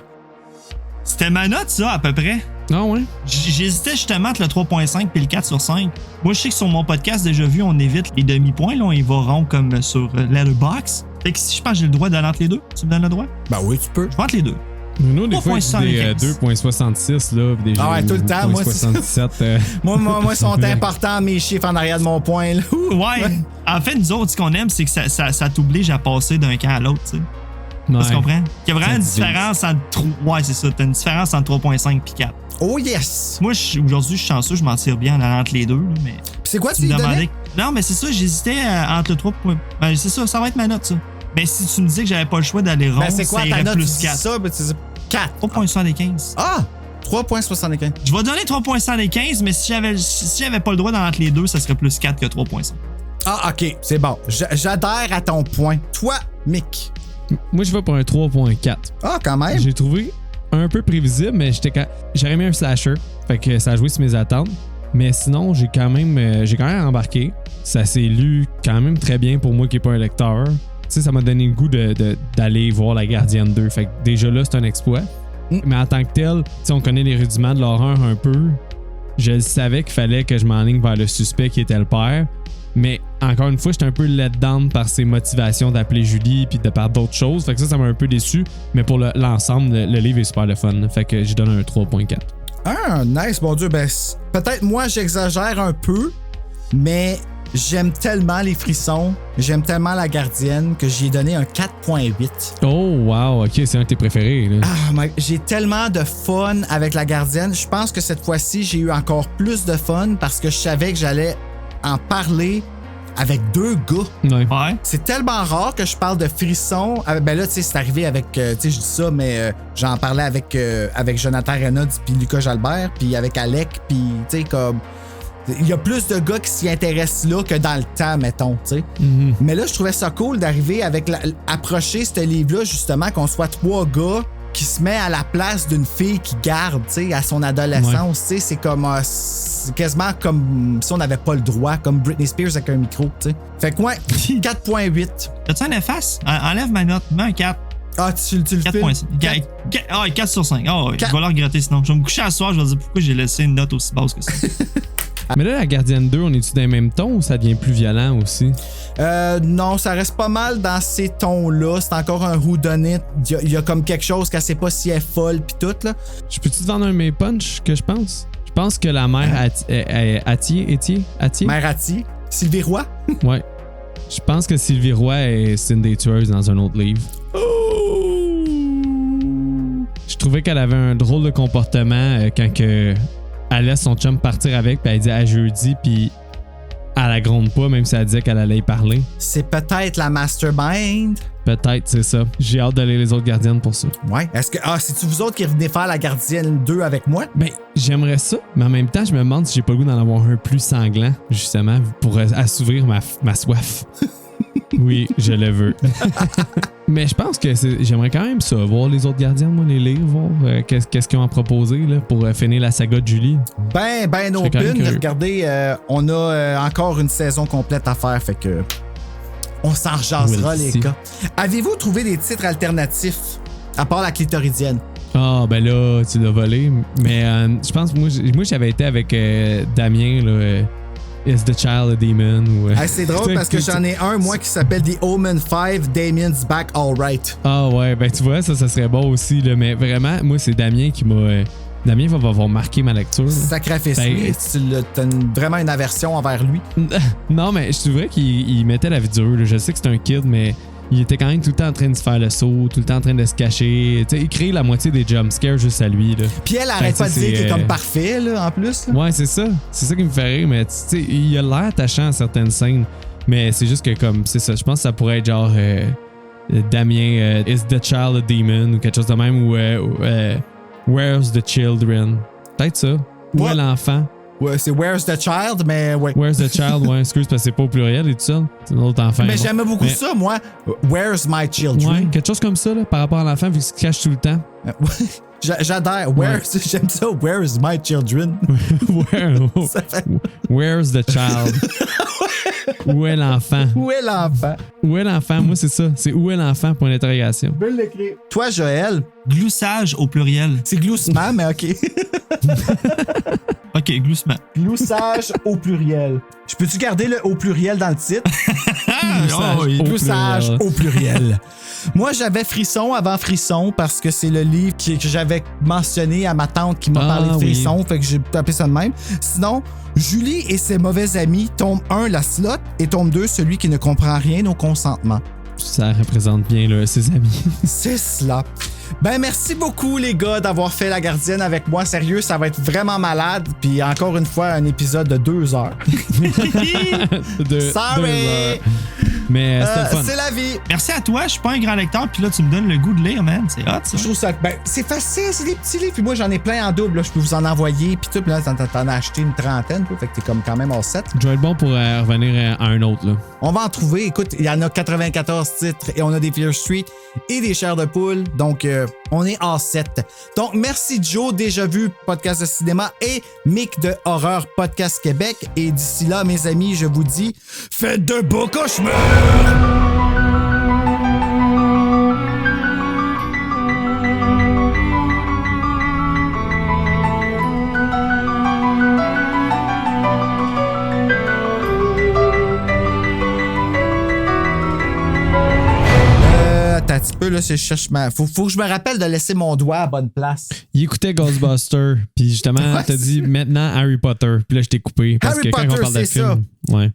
C'était ma note, ça, à peu près. Ah ouais? J'hésitais justement entre le 3.5 et le 4 sur 5. Moi, je sais que sur mon podcast, déjà vu, on évite les demi-points. Là, on y va rond comme sur Letterboxd. Fait que si je pense que j'ai le droit d'aller entre les deux, tu me donnes le droit? Ben oui, tu peux. Je vais entre les deux. Nous, des fois, c'est des 2.66, là. Des ah ouais, tout le temps. Moi, 77. moi, sont importants mes chiffres en arrière de mon point, là. Ouais. En fait, nous autres, ce qu'on aime, c'est que ça t'oblige à passer d'un camp à l'autre, tu sais. Ouais. Tu comprends? Il y a vraiment une différence entre... Ouais, c'est ça. T'as une différence entre 3.5 et 4. Oh yes! Moi, aujourd'hui, je suis chanceux, je m'en tire bien en allant entre les deux. Là, mais c'est quoi tu me demandais? Non, mais c'est ça, j'hésitais entre le 3. Ben, c'est ça va être ma note, ça. Mais si tu me dis que j'avais pas le choix d'aller rond, c'est quoi ça ta irait note? plus Tu 4. dis ça, ben, tu dis 4. 3.75. Ah! 3.75. Je vais donner 3.75, mais si j'avais pas le droit d'en entre les deux, ça serait plus 4 que 3.5. Ah, OK, c'est bon. J'adhère à ton point. Toi, Mick? Moi, je vais pour un 3.4. Ah, quand même. J'ai trouvé un peu prévisible, mais j'aurais mis un slasher. Fait que ça a joué sur mes attentes. Mais sinon, j'ai quand même embarqué. Ça s'est lu quand même très bien pour moi qui n'est pas un lecteur. Tu sais, ça m'a donné le goût d'aller voir La Gardienne 2. Fait que déjà là, c'est un exploit. Mais en tant que tel, tu sais, on connaît les rudiments de l'horreur un peu. Je savais qu'il fallait que je m'enligne vers le suspect qui était le père. Mais encore une fois, j'étais un peu let down par ses motivations d'appeler Julie puis de par d'autres choses. Fait que ça m'a un peu déçu. Mais pour l'ensemble, le livre est super le fun. Fait que j'y donne un 3.4. Ah, nice, mon Dieu. Ben, peut-être moi, j'exagère un peu, mais j'aime tellement les frissons, j'aime tellement La Gardienne que j'y ai donné un 4.8. Oh, wow. OK, c'est un de tes préférés. Là. Ah, j'ai tellement de fun avec La Gardienne. Je pense que cette fois-ci, j'ai eu encore plus de fun parce que je savais que j'allais en parler avec 2 gars. Ouais. C'est tellement rare que je parle de frissons. Ben là, tu sais, c'est arrivé avec... tu sais, je dis ça, mais j'en parlais avec Jonathan Reynolds puis Lucas Jalbert, puis avec Alec, puis tu sais, comme... Il y a plus de gars qui s'y intéressent là que dans le temps, mettons, tu sais. Mm-hmm. Mais là, je trouvais ça cool d'arriver avec... approcher ce livre-là, justement, qu'on soit 3 gars qui se met à la place d'une fille qui garde, tu sais, à son adolescence, tu sais, c'est comme c'est quasiment comme si on n'avait pas le droit, comme Britney Spears avec un micro, tu sais. Fait que ouais, 4.8. T'as-tu un efface? Enlève ma note, mets un 4. Ah, tu le fais? 4 sur 5. Ah, je vais le regretter sinon. Je vais me coucher à soir, je vais dire pourquoi j'ai laissé une note aussi basse que ça. Mais là, La Gardienne 2, on est-tu dans les mêmes tons ou ça devient plus violent aussi? Non, ça reste pas mal dans ces tons-là. C'est encore un whodunit. Il y a comme quelque chose qu'elle sait pas si elle est folle pis tout, là. Je peux-tu te vendre un mes punch que je pense? Je pense que la mère Attier? Mère Attier? Sylvie Roy? Ouais. Je pense que Sylvie Roy c'est une des tueuses dans un autre livre. Oh! Je trouvais qu'elle avait un drôle de comportement quand elle laisse son chum partir avec, puis elle dit à jeudi, puis elle la gronde pas, même si elle disait qu'elle allait y parler. C'est peut-être la mastermind. Peut-être, c'est ça. J'ai hâte d'aller les autres gardiennes pour ça. Ouais. Est-ce que c'est-tu vous autres qui revenez faire la gardienne 2 avec moi? Ben, j'aimerais ça, mais en même temps, je me demande si j'ai pas le goût d'en avoir un plus sanglant, justement, pour assouvir ma soif. Oui, je le veux. Mais je pense que j'aimerais quand même ça, voir les autres gardiens, moi, les lire, voir qu'est-ce qu'ils ont à proposer là, pour finir la saga de Julie. Ben open. Regardez, on a encore une saison complète à faire, fait que on s'en rejasera, les gars. Avez-vous trouvé des titres alternatifs, à part la clitoridienne? Ah, ben là, tu l'as volé. Mais je pense, moi j'avais été avec Damien, là. Is the Child a Demon? C'est drôle parce que j'en ai un, moi, qui s'appelle The Omen 5, Damien's Back Alright. Ah ouais, ben tu vois, ça serait bon aussi, là, mais vraiment, moi, c'est Damien qui m'a... Damien va avoir marqué ma lecture. Sacrifice, t'as vraiment une aversion envers lui? Non, mais je trouvais qu'il mettait la vie dure. Là. Je sais que c'est un kid, mais il était quand même tout le temps en train de se faire le saut, tout le temps en train de se cacher. T'sais, il crée la moitié des jumpscares juste à lui. Là. Puis elle arrête pas de dire qu'il est comme parfait, là, en plus. Là. Ouais, c'est ça. C'est ça qui me fait rire, mais il a l'air attachant à certaines scènes. Mais c'est juste que, comme, c'est ça. Je pense que ça pourrait être genre Damien, Is the Child a Demon ou quelque chose de même, ou Where's the Children? Peut-être ça. Où est l'enfant? Ouais, c'est Where's the Child, mais ouais. Where's the Child, ouais, excuse, parce que c'est pas au pluriel et tout ça. C'est un autre enfant. Mais j'aimais beaucoup ça, moi. Where's my children? Ouais, quelque chose comme ça, là, par rapport à l'enfant, vu qu'il se cache tout le temps. J'adore. J'aime ça. Where's my children? Where's the child? Où est l'enfant? Où est l'enfant? Où est l'enfant? Moi, c'est ça. C'est où est l'enfant? Point d'interrogation. Je vais l'écrire. Toi, Joël? Gloussage au pluriel. C'est gloussement, mais OK. OK, gloussement. Gloussage au pluriel. Je peux-tu garder le au pluriel dans le titre? Gloussage au pluriel. Moi, j'avais Frisson avant Frisson parce que c'est le livre que j'avais mentionné à ma tante qui m'a parlé de Frisson. Fait que j'ai appelé ça de même. Sinon, Julie et ses mauvais amis, tome 1, la slot, et tome 2, celui qui ne comprend rien au consentement. Ça représente bien là, ses amis. C'est cela. Ben, merci beaucoup, les gars, d'avoir fait la gardienne avec moi. Sérieux, ça va être vraiment malade. Puis encore une fois, un épisode de 2 heures. Sorry! Mais c'est la vie. Merci à toi. Je suis pas un grand lecteur. Puis là, tu me donnes le goût de lire, man. C'est hot, ça. Je trouve ça. Ben, c'est facile. C'est des petits livres. Puis moi, j'en ai plein en double. Là. Je peux vous en envoyer. Puis tout. Puis là, t'en as acheté une trentaine. Toi, fait que t'es comme quand même en 7. Je vais être bon pour revenir à un autre, là. On va en trouver. Écoute, il y en a 94 titres. Et on a des Fear Street et des Chairs de poule. Donc, on est en 7. Donc, merci Joe, Déjà Vu, podcast de cinéma, et Mick de Horreur, podcast Québec. Et d'ici là, mes amis, je vous dis, faites de beaux cauchemars! Un petit peu, là, si je cherche Faut que je me rappelle de laisser mon doigt à bonne place. Il écoutait Ghostbusters, puis justement, t'as dit maintenant Harry Potter, puis là, je t'ai coupé. Parce Harry que quand Potter, on parle de c'est film. Ouais.